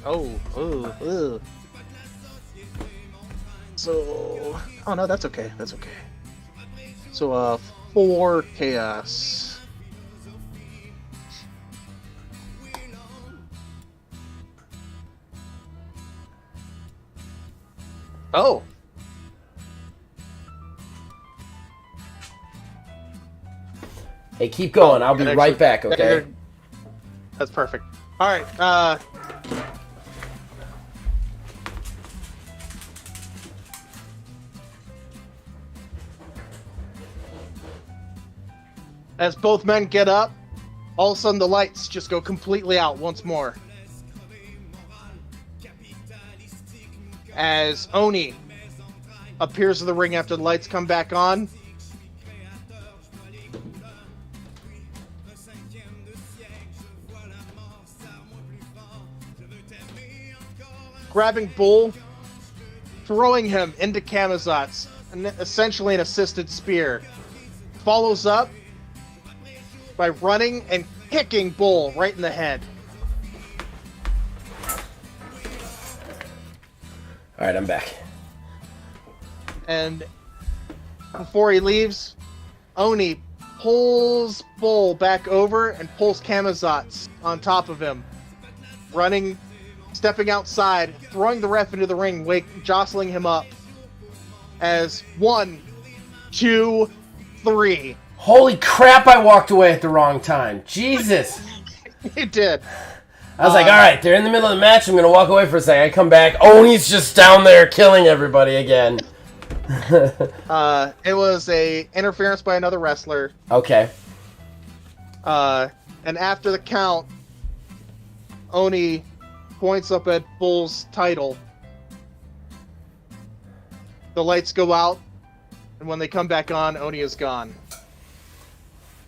Oh. So, oh no, that's okay. That's okay. So, 4 chaos. Oh. Hey, keep going. I'll be right back, okay? That's perfect. All right. As both men get up, all of a sudden the lights just go completely out once more. As Oni appears in the ring after the lights come back on. Grabbing Bull, throwing him into Camazot's, essentially an assisted spear. Follows up by running and kicking Bull right in the head. Alright, I'm back. And before he leaves, Oni pulls Bull back over and pulls Camazot's on top of him. Running, stepping outside, throwing the ref into the ring, jostling him up. As 1, 2, 3. Holy crap, I walked away at the wrong time. Jesus. He did. I was like, alright, they're in the middle of the match. I'm going to walk away for a second. I come back. Oni's just down there killing everybody again. It was a interference by another wrestler. Okay. And after the count, Oni points up at Bull's title. The lights go out, and when they come back on, Oni is gone.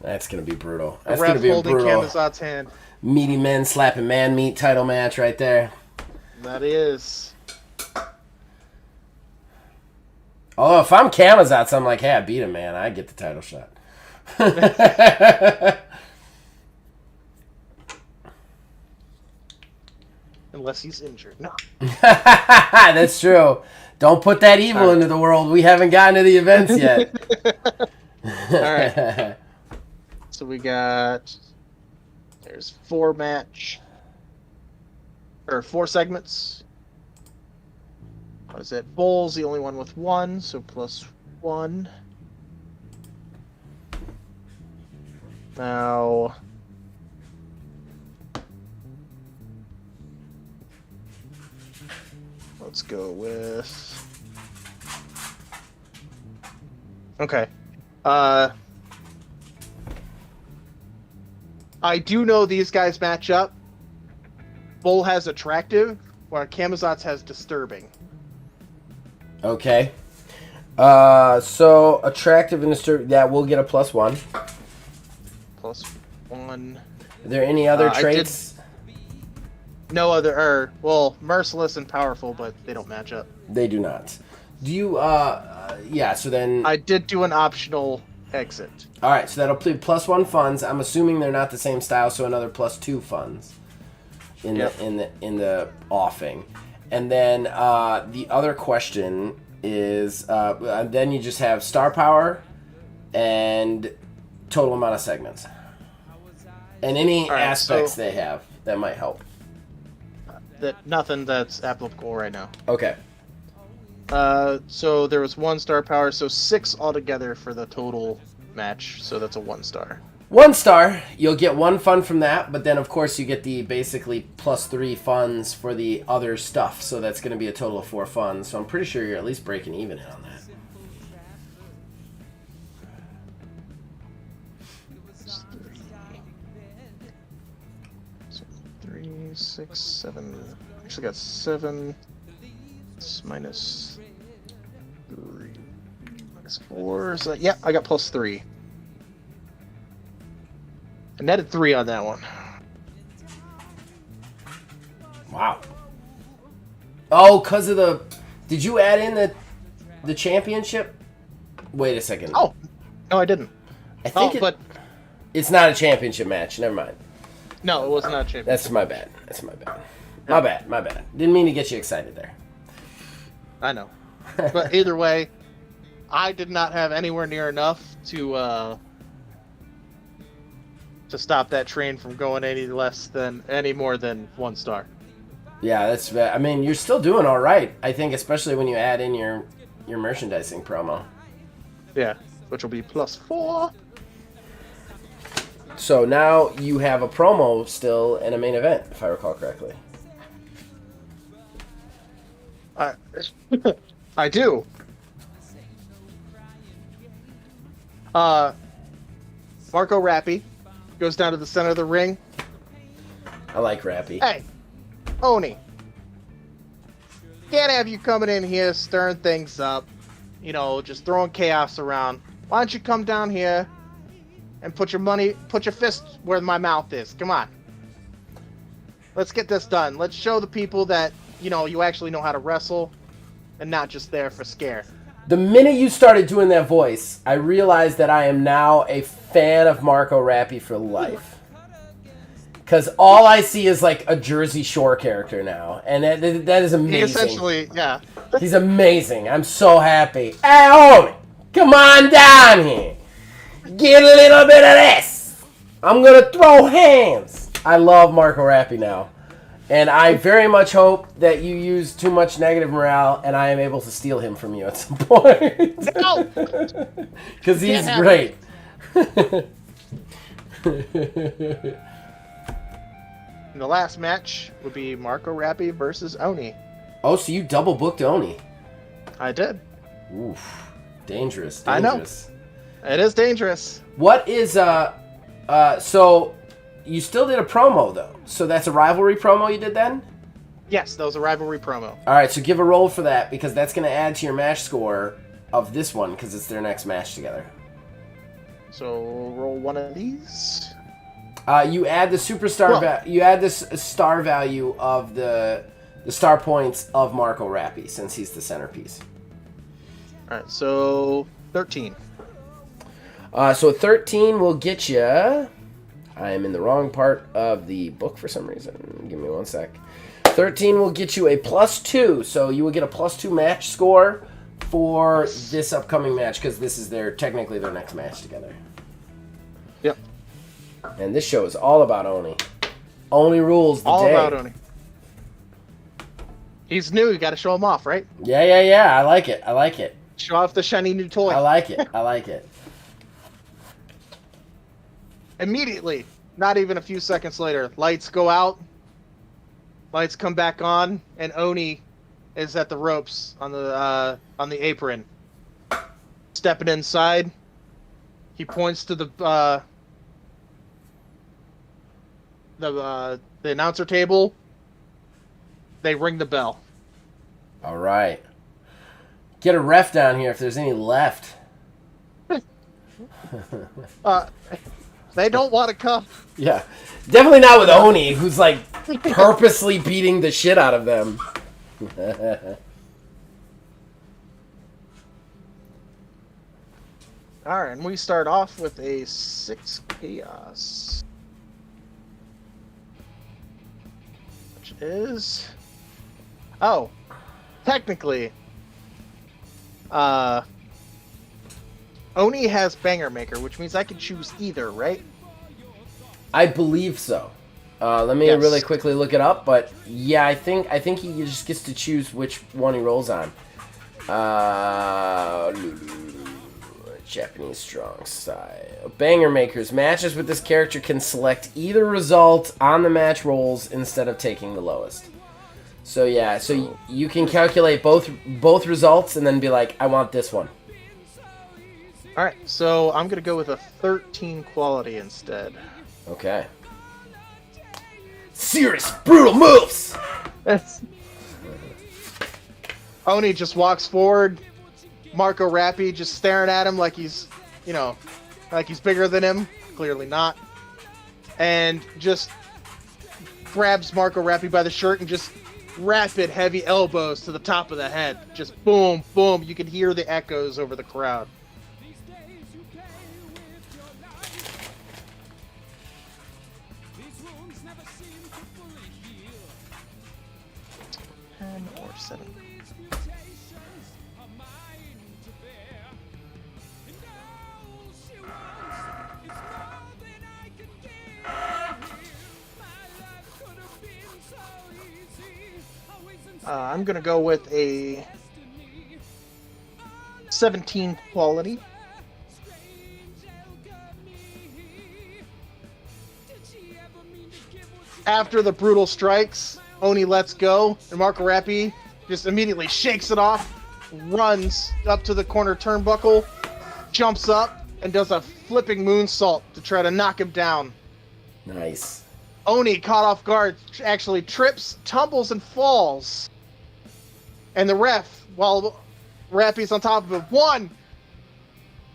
That's going to be brutal. The That's ref going to be a holding brutal Camazot's hand. meaty men slapping man meat title match right there. That is. Although if I'm Camazotz, I'm like, hey, I beat him, man. I get the title shot. Unless he's injured. No. That's true. Don't put that evil into the world. We haven't gotten to the events yet. Alright. So we got... There's 4 segments. What is it? Bull's the only one with 1, so plus 1. Now... Let's go with... Okay. I do know these guys match up. Bull has attractive, while Camazotz has disturbing. Okay. So attractive and disturbing. Yeah, we'll get a +1. +1. Are there any other I traits? No other. Well, merciless and powerful, but they don't match up. They do not. Do you? Yeah. So then. I did do an optional exit. All right. So that'll play +1 funds. I'm assuming they're not the same style, so another +2 funds in the offing. And then the other question is then you just have star power and total amount of segments and any aspects they have that might help. Nothing that's applicable right now. Okay. So there was 1 star power, so 6 altogether for the total match. So that's a 1 star. 1 star. You'll get 1 fund from that, but then of course you get the basically +3 funds for the other stuff. So that's going to be a total of 4 funds. So I'm pretty sure you're at least breaking even on that. So 3, 6, 7. Actually got 7. It's -3, -4. So yeah, I got +3. I netted 3 on that one. Wow. Oh, because of the... Did you add in the championship? Wait a second. Oh, no, I didn't. I think but it's not a championship match. Never mind. no, it was not a championship. That's my bad. That's my bad. My bad. My bad. Didn't mean to get you excited there. I know. But either way, I did not have anywhere near enough to stop that train from going any more than 1 star. Yeah, that's bad. I mean, you're still doing all right. I think, especially when you add in your merchandising promo. Yeah, which will be +4. So now you have a promo still and a main event, if I recall correctly. I do. Marco Rappi goes down to the center of the ring. I like Rappy. Hey, Oni. Can't have you coming in here stirring things up. You know, just throwing chaos around. Why don't you come down here and put your fist where my mouth is. Come on. Let's get this done. Let's show the people that, you know, you actually know how to wrestle and not just there for scare. The minute you started doing that voice, I realized that I am now a fan of Marco Rappi for life. Because all I see is like a Jersey Shore character now. And that is amazing. He essentially, yeah. He's amazing. I'm so happy. Hey, homie, come on down here. Get a little bit of this. I'm going to throw hands. I love Marco Rappi now. And I very much hope that you use too much negative morale and I am able to steal him from you at some point. No! Because he's great. And the last match would be Marco Rappi versus Oni. Oh, so you double booked Oni. I did. Oof. Dangerous. I know. It is dangerous. What is, so you still did a promo, though. So that's a rivalry promo you did then? Yes, that was a rivalry promo. All right, so give a roll for that because that's going to add to your match score of this one because it's their next match together. So roll one of these. You add the superstar. You add this star value of the star points of Marco Rappi since he's the centerpiece. All right, so 13. So 13 will get you. I am in the wrong part of the book for some reason. Give me one sec. 13 will get you a +2, so you will get a +2 match score for this upcoming match because this is technically their next match together. Yep. And this show is all about Oni. Oni rules the day. All about Oni. He's new. You got to show him off, right? Yeah. I like it. Show off the shiny new toy. I like it. Immediately, not even a few seconds later, lights go out. Lights come back on, and Oni is at the ropes on the apron. Stepping inside, he points to the announcer table. They ring the bell. All right. Get a ref down here if there's any left. They don't want to come. Yeah. Definitely not with Oni, who's like purposely beating the shit out of them. Alright, and we start off with a 6 chaos. Which is... Oh. Technically. Oni has Banger Maker, which means I can choose either, right? I believe so. Let me really quickly look it up, but yeah, I think he just gets to choose which one he rolls on. Japanese strong style. Banger Makers. Matches with this character can select either result on the match rolls instead of taking the lowest. So yeah, so you can calculate both results and then be like, I want this one. Alright, so I'm going to go with a 13 quality instead. Okay. Serious, brutal moves! Oni just walks forward. Marco Rappi just staring at him like he's, like he's bigger than him. Clearly not. And just grabs Marco Rappi by the shirt and just rapid, heavy elbows to the top of the head. Just boom, boom. You can hear the echoes over the crowd. Or 7. I'm gonna go with a 17 quality. After the brutal strikes, Oni lets go, and Marco Rappi just immediately shakes it off, runs up to the corner turnbuckle, jumps up, and does a flipping moonsault to try to knock him down. Nice. Oni, caught off guard, actually trips, tumbles, and falls. And the ref, while Rappy's on top of him, 1!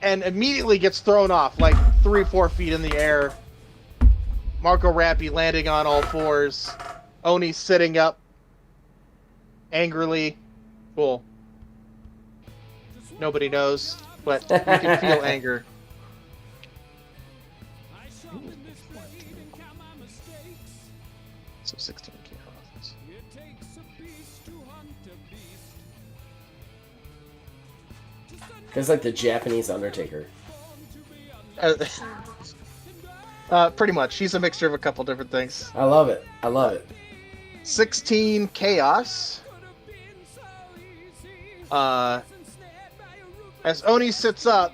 And immediately gets thrown off, like 3-4 feet in the air. Marco Rappi landing on all fours. Oni sitting up, angrily. Well, nobody knows, but you can feel anger. So 16 chaos. It's like the Japanese Undertaker. Pretty much. She's a mixture of a couple different things. I love it. I love it. 16 chaos. As Oni sits up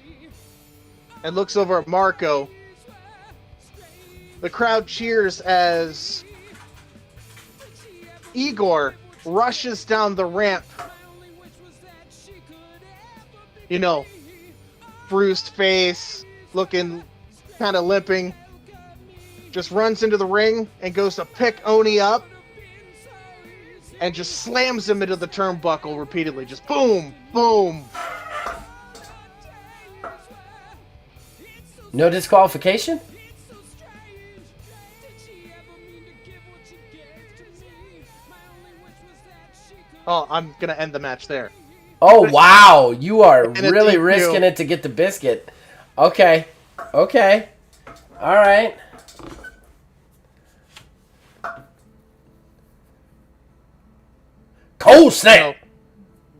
and looks over at Marco, the crowd cheers as Igor rushes down the ramp. Bruised face, looking kind of limping. Just runs into the ring and goes to pick Oni up and just slams him into the turnbuckle repeatedly. Just boom, boom. No disqualification? Oh, I'm going to end the match there. Oh, wow. You are And a really DQ. risking it to get the biscuit. Okay. Okay. All right. Cold snap.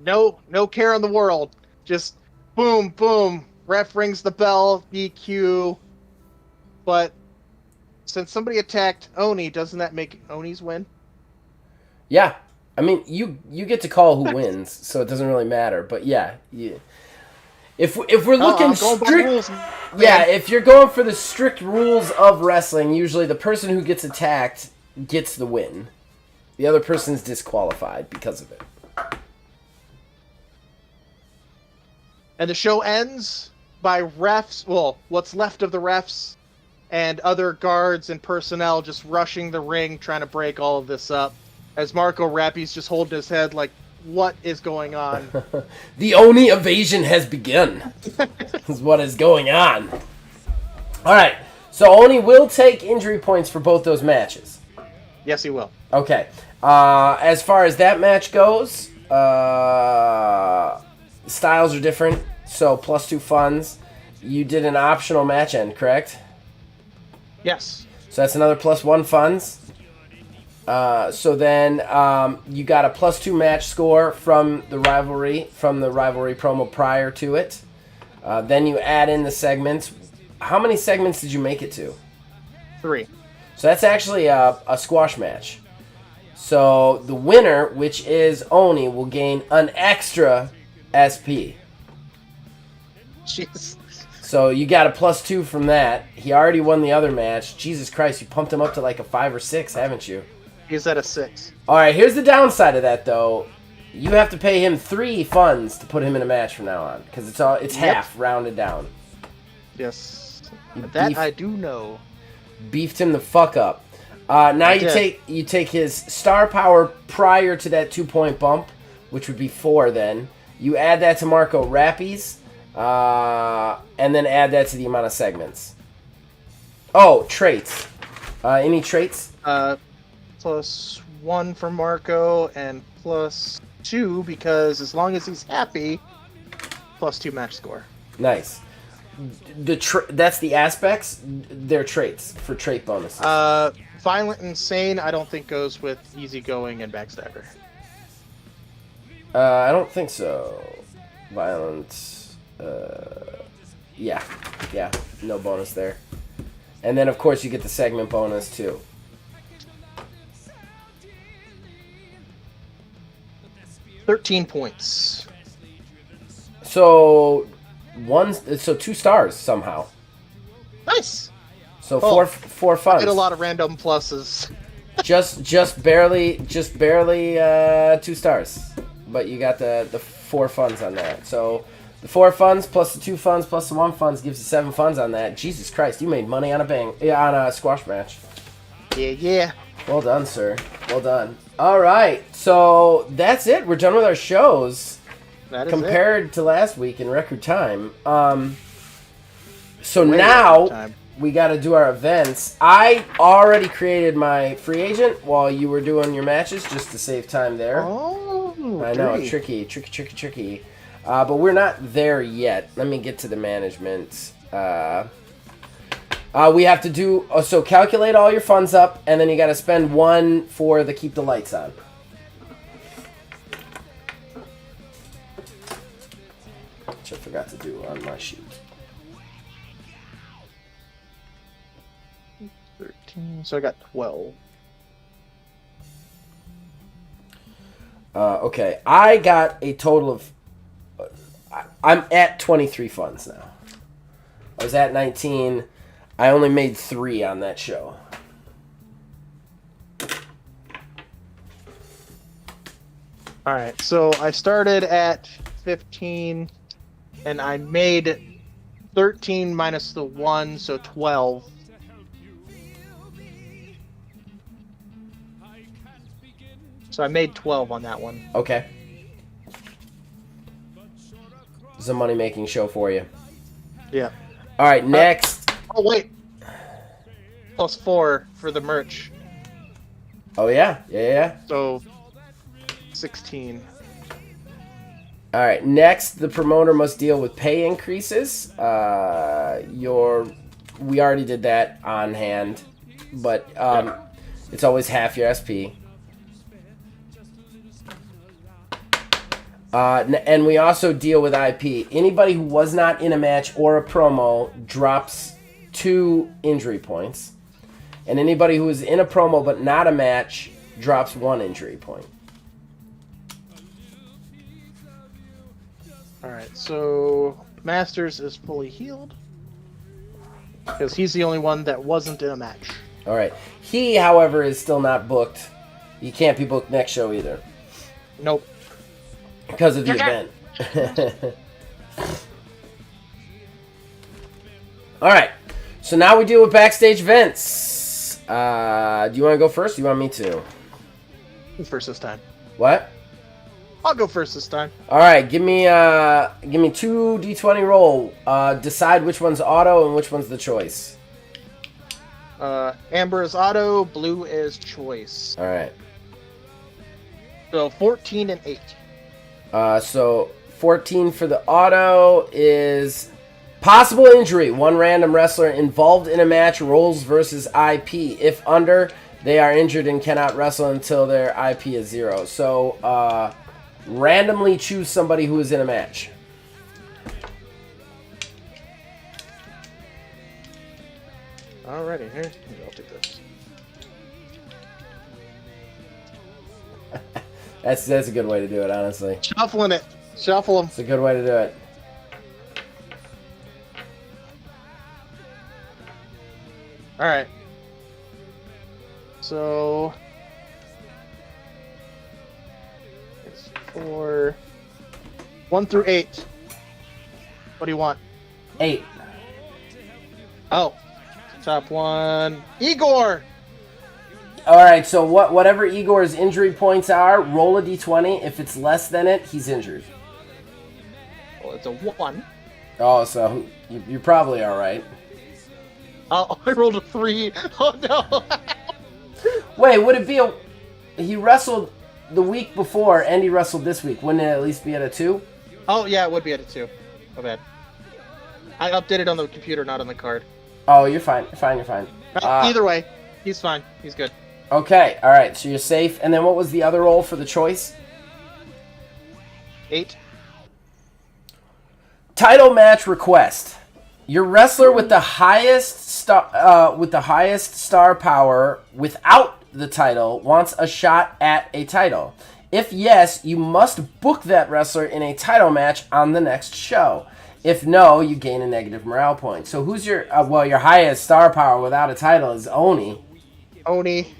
No care in the world. Just boom, boom. Ref rings the bell, DQ. But since somebody attacked Oni, doesn't that make Oni's win? Yeah. I mean, you get to call who wins, so it doesn't really matter. But yeah. If we're looking going by strict, rules, man. yeah, if you're going for the strict rules of wrestling, usually the person who gets attacked gets the win. The other person's disqualified because of it. And the show ends by refs, well, what's left of the refs and other guards and personnel just rushing the ring, trying to break all of this up. As Marco Rappi's just holding his head like what is going on. The Oni evasion has begun. Is what is going on. All right. So Oni will take injury points for both those matches. Yes, he will. Okay. As far as that match goes, styles are different. So +2 funds. You did an optional match end, correct? Yes. So that's another +1 funds. So then you got a +2 match score from the rivalry promo prior to it. Then you add in the segments. How many segments did you make it to? 3. So that's actually a squash match. So the winner, which is Oni, will gain an extra SP. Jeez. So you got a +2 from that. He already won the other match. Jesus Christ, you pumped him up to like a 5 or 6, haven't you? He's at a 6. All right, here's the downside of that, though. You have to pay him 3 funds to put him in a match from now on, because it's half rounded down. Yes. You That I do know. beefed him the fuck up. Now you take his star power prior to that 2-point bump, which would be 4 then. You add that to Marco Rappi's, and then add that to the amount of segments. Oh, traits. Any traits? +1 for Marco and +2 because as long as he's happy, +2 match score. Nice. That's the aspects. They're traits for trait bonuses. Violent Insane I don't think goes with Easygoing and Backstabber. I don't think so. Violent. Yeah, no bonus there. And then of course you get the segment bonus too. $13 points. So 2 stars somehow. Nice. So Oh, four funds. Did a lot of random pluses. just barely 2 stars. But you got the 4 funds on that. So the 4 funds plus the 2 funds plus the 1 funds gives you 7 funds on that. Jesus Christ, you made money on a squash match. Yeah. Well done, sir. Well done. All right, so that's it. We're done with our shows. That is compared to last week in record time. So Way now record time. we got to do our events. I already created my free agent while you were doing your matches, just to save time there. Oh, I know, great. tricky. But we're not there yet. Let me get to the management. We have to do so. Calculate all your funds up, and then you got to spend 1 for the keep the lights on. Which I forgot to do on my sheet. 13. So I got 12. Okay, I got a total of. I'm at 23 funds now. I was at 19. I only made 3 on that show. All right. So I started at 15, and I made 13 minus the 1, so 12. So I made 12 on that one. Okay. It's a money-making show for you. Yeah. All right, next. Oh, wait. +4 for the merch. Oh, yeah? Yeah. So 16. All right, next, the promoter must deal with pay increases. We already did that on hand, but it's always half your SP. And we also deal with IP. Anybody who was not in a match or a promo drops 2 injury points. And anybody who is in a promo but not a match drops 1 injury point. Alright, so Masters is fully healed. Because he's the only one that wasn't in a match. All right. He, however, is still not booked. He can't be booked next show either. Nope. Because of the event. All right. So now we deal with backstage events. Do you want to go first? Or do you want me to? First this time. What? I'll go first this time. All right, give me 2 d20 roll. Decide which one's auto and which one's the choice. Amber is auto, blue is choice. All right. So 14 and 8. So 14 for the auto is possible injury. One random wrestler involved in a match rolls versus IP. If under, they are injured and cannot wrestle until their IP is 0. So randomly choose somebody who is in a match. Alrighty, here. I'll take this. That's a good way to do it, honestly. Shuffling it. Shuffle them. It's a good way to do it. Alright. So... it's 4... 1 through 8. What do you want? 8. Oh. Top one. Igor! Alright, so whatever Igor's injury points are, roll a d20. If it's less than it, he's injured. Well, it's a 1. Oh, so you're probably alright. Oh, I rolled a 3. Oh, no. Wait, would it be a... He wrestled the week before, and he wrestled this week. Wouldn't it at least be at a 2? Oh, yeah, it would be at a 2. My bad. I updated on the computer, not on the card. Oh, you're fine. You're fine. Either way, he's fine. He's good. Okay, alright, so you're safe. And then what was the other roll for the choice? 8. Title match request. Your wrestler with the highest star power without the title wants a shot at a title. If yes, you must book that wrestler in a title match on the next show. If no, you gain a negative morale point. So who's your your highest star power without a title is Oni. Oni.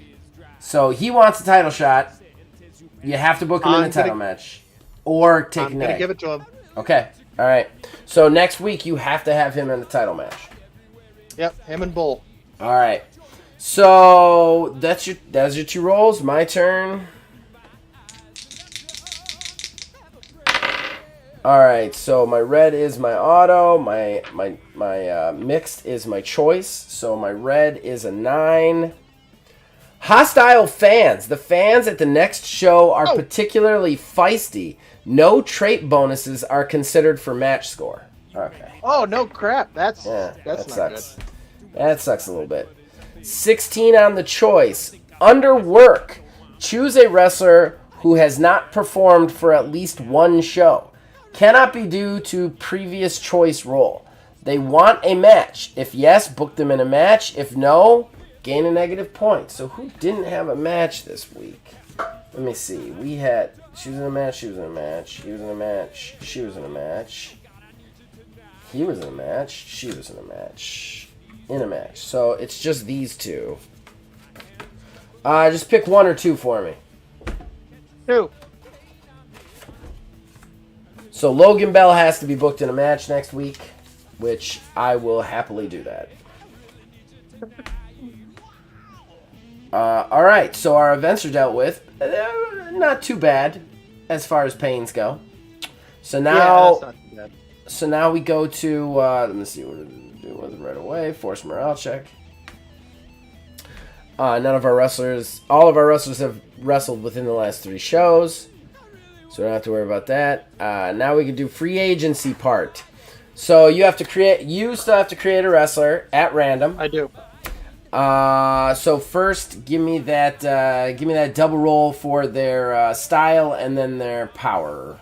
So he wants a title shot. You have to book him in a title match or take I'm neg. gonna give it to him. Okay. All right. So next week you have to have him in the title match. Yep, him and Bull. All right. So that's your 2 rolls. My turn. All right. So my red is my auto. My mixed is my choice. So my red is a 9. Hostile fans. The fans at the next show are particularly feisty. No trait bonuses are considered for match score. Okay. Oh, no crap. That's That not sucks. That sucks a little bit. 16 on the choice. Under work. Choose a wrestler who has not performed for at least 1 show. Cannot be due to previous choice role. They want a match. If yes, book them in a match. If no, gain a negative point. So who didn't have a match this week? Let me see. We had... She was in a match, she was in a match. He was in a match, she was in a match. He was in a match, she was in a match. In a match. So it's just these 2. Just pick 1 or 2 for me. 2. So Logan Bell has to be booked in a match next week, which I will happily do that. Alright, so our events are dealt with. Not too bad as far as pains go. So now, that's not too bad. So now we go to let me see what to do with it right away. Force morale check. All of our wrestlers have wrestled within the last 3 shows, so we don't have to worry about that. Now we can do free agency part. So you still have to create a wrestler at random. I do. So first, give me that double roll for their style and then their power.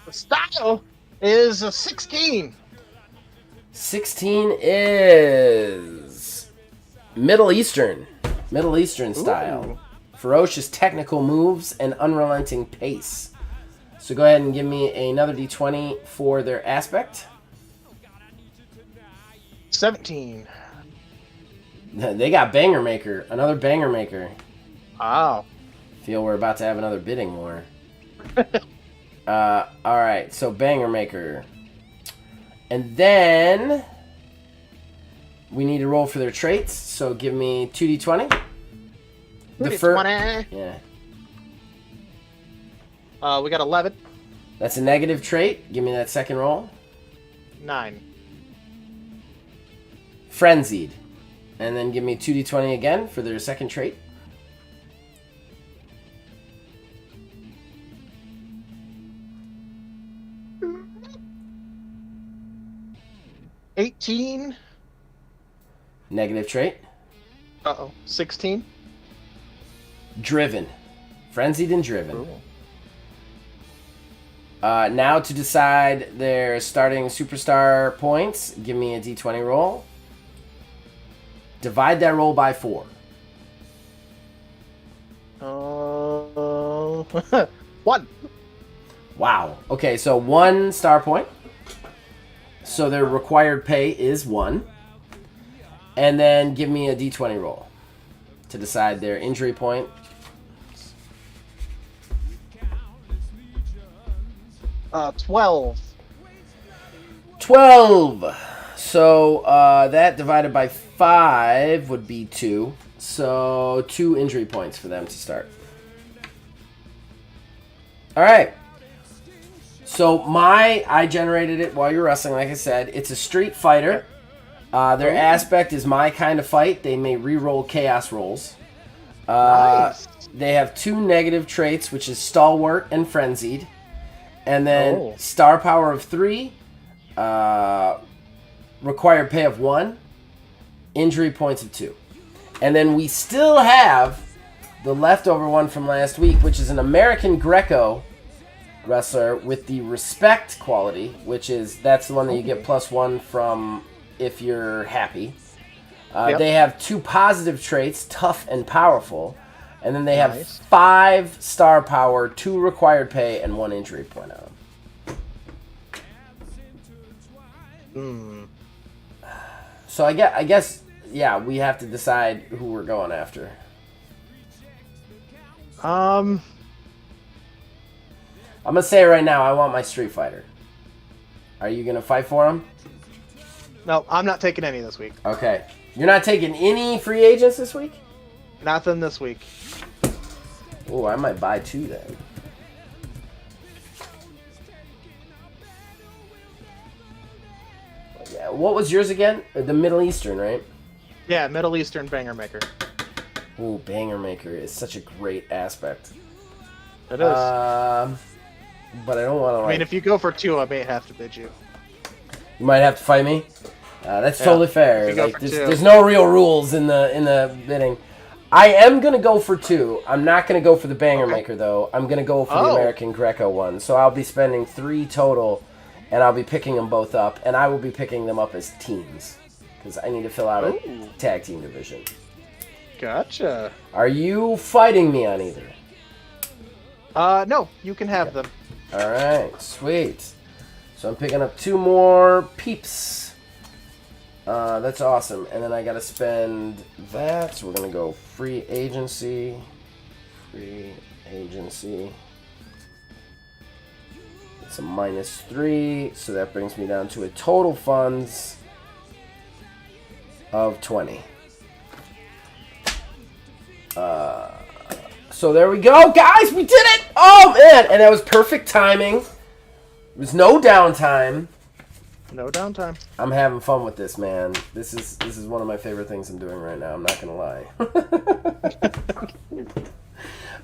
The style is a 16. 16 is Middle Eastern style. Ooh. Ferocious technical moves and unrelenting pace. So go ahead and give me another d20 for their aspect. 17. They got Banger Maker, another Banger Maker. Wow. Feel we're about to have another bidding war. All right, so Banger Maker, and then we need to roll for their traits. So give me 2d20. The first, yeah. We got 11. That's a negative trait. Give me that second roll. 9. Frenzied. And then give me 2d20 again for their second trait. $18. Negative trait. 16. Driven. Frenzied and driven. Ooh. Now to decide their starting superstar points, give me a d20 roll. Divide that roll by 4. 1. Wow. Okay, so 1 star point. So their required pay is 1. And then give me a d20 roll to decide their injury point. 12. 12. So that divided by 5 would be 2. So 2 injury points for them to start. All right. So I generated it while you're wrestling, like I said. It's a street fighter. Their aspect is my kind of fight. They may re-roll chaos rolls. Nice. They have 2 negative traits, which is stalwart and frenzied. And then star power of 3, required pay of 1, injury points of 2. And then we still have the leftover one from last week, which is an American Greco wrestler with the respect quality, that's the one that you get +1 from if you're happy. They have 2 positive traits, tough and powerful. And then they have 5 star power, 2 required pay, and 1 injury point on them. So I guess, we have to decide who we're going after. I'm gonna say right now, I want my Street Fighter. Are you gonna fight for him? No, I'm not taking any this week. Okay. You're not taking any free agents this week? Nothing this week. Oh, I might buy 2 then. Yeah, what was yours again? The Middle Eastern, right? Yeah, Middle Eastern Banger Maker. Ooh, Banger Maker is such a great aspect. It is. But I don't want to. I mean, if you go for 2, I may have to bid you. You might have to fight me. That's totally fair. Like, there's no real rules in the bidding. I am gonna go for 2. I'm not gonna go for the Banger Maker though. I'm gonna go for the American Greco one. So I'll be spending 3 total, and I'll be picking them both up, and I will be picking them up as teams because I need to fill out a tag team division. Gotcha. Are you fighting me on either? No, you can have them. All right, sweet. So I'm picking up 2 more peeps. That's awesome. And then I gotta spend that. So we're gonna go free agency. Free agency. It's a -3. So that brings me down to a total funds of 20. So there we go, guys. We did it. Oh man, and that was perfect timing. There was no downtime. No downtime. I'm having fun with this, man. This is one of my favorite things I'm doing right now. I'm not gonna lie.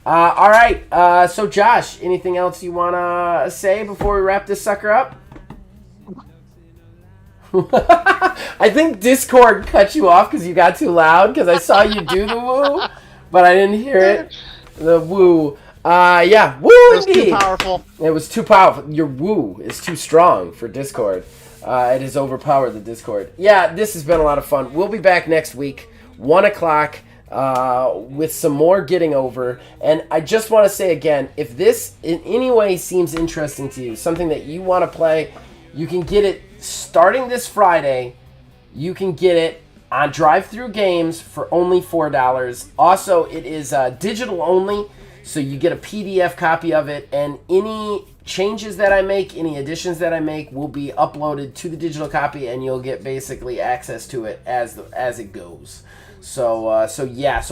All right. So Josh, anything else you wanna say before we wrap this sucker up? I think Discord cut you off because you got too loud. Because I saw you do the woo, but I didn't hear it. The woo. Yeah, woo It was indeed. too powerful. It was too powerful. Your woo is too strong for Discord. It has overpowered the Discord. Yeah, this has been a lot of fun. We'll be back next week, 1 o'clock, with some more Getting Over. And I just want to say again, if this in any way seems interesting to you, something that you want to play, you can get it starting this Friday. You can get it on Drive-Thru Games for only $4. Also, it is digital only, so you get a PDF copy of it, and any changes that I make, any additions that I make will be uploaded to the digital copy, and you'll get basically access to it as it goes. So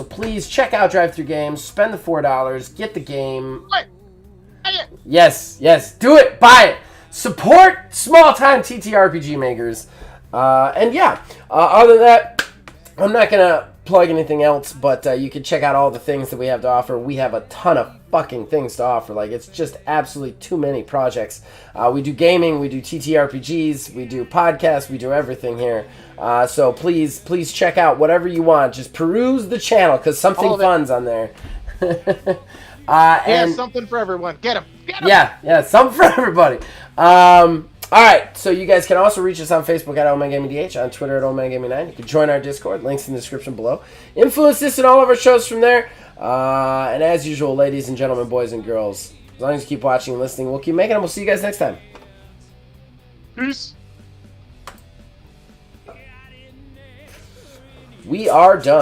please check out Drive-Thru Games, spend the $4, get the game. Yes, do it, buy it, support small-time TTRPG makers, and yeah. Other than that, I'm not gonna plug anything else, but you can check out all the things that we have to offer. We have a ton of fucking things to offer. Like, it's just absolutely too many projects. We do gaming, we do TTRPGs, we do podcasts, we do everything here. So please check out whatever you want. Just peruse the channel, because something fun's on there. Yeah, something for everyone. Get him. Yeah, something for everybody. All right, so you guys can also reach us on Facebook at OldManGamingDH, on Twitter at OldManGaming9. You can join our Discord, links in the description below. Influence this and all of our shows from there. And as usual, ladies and gentlemen, boys and girls, as long as you keep watching and listening, we'll keep making them. We'll see you guys next time. Peace. We are done.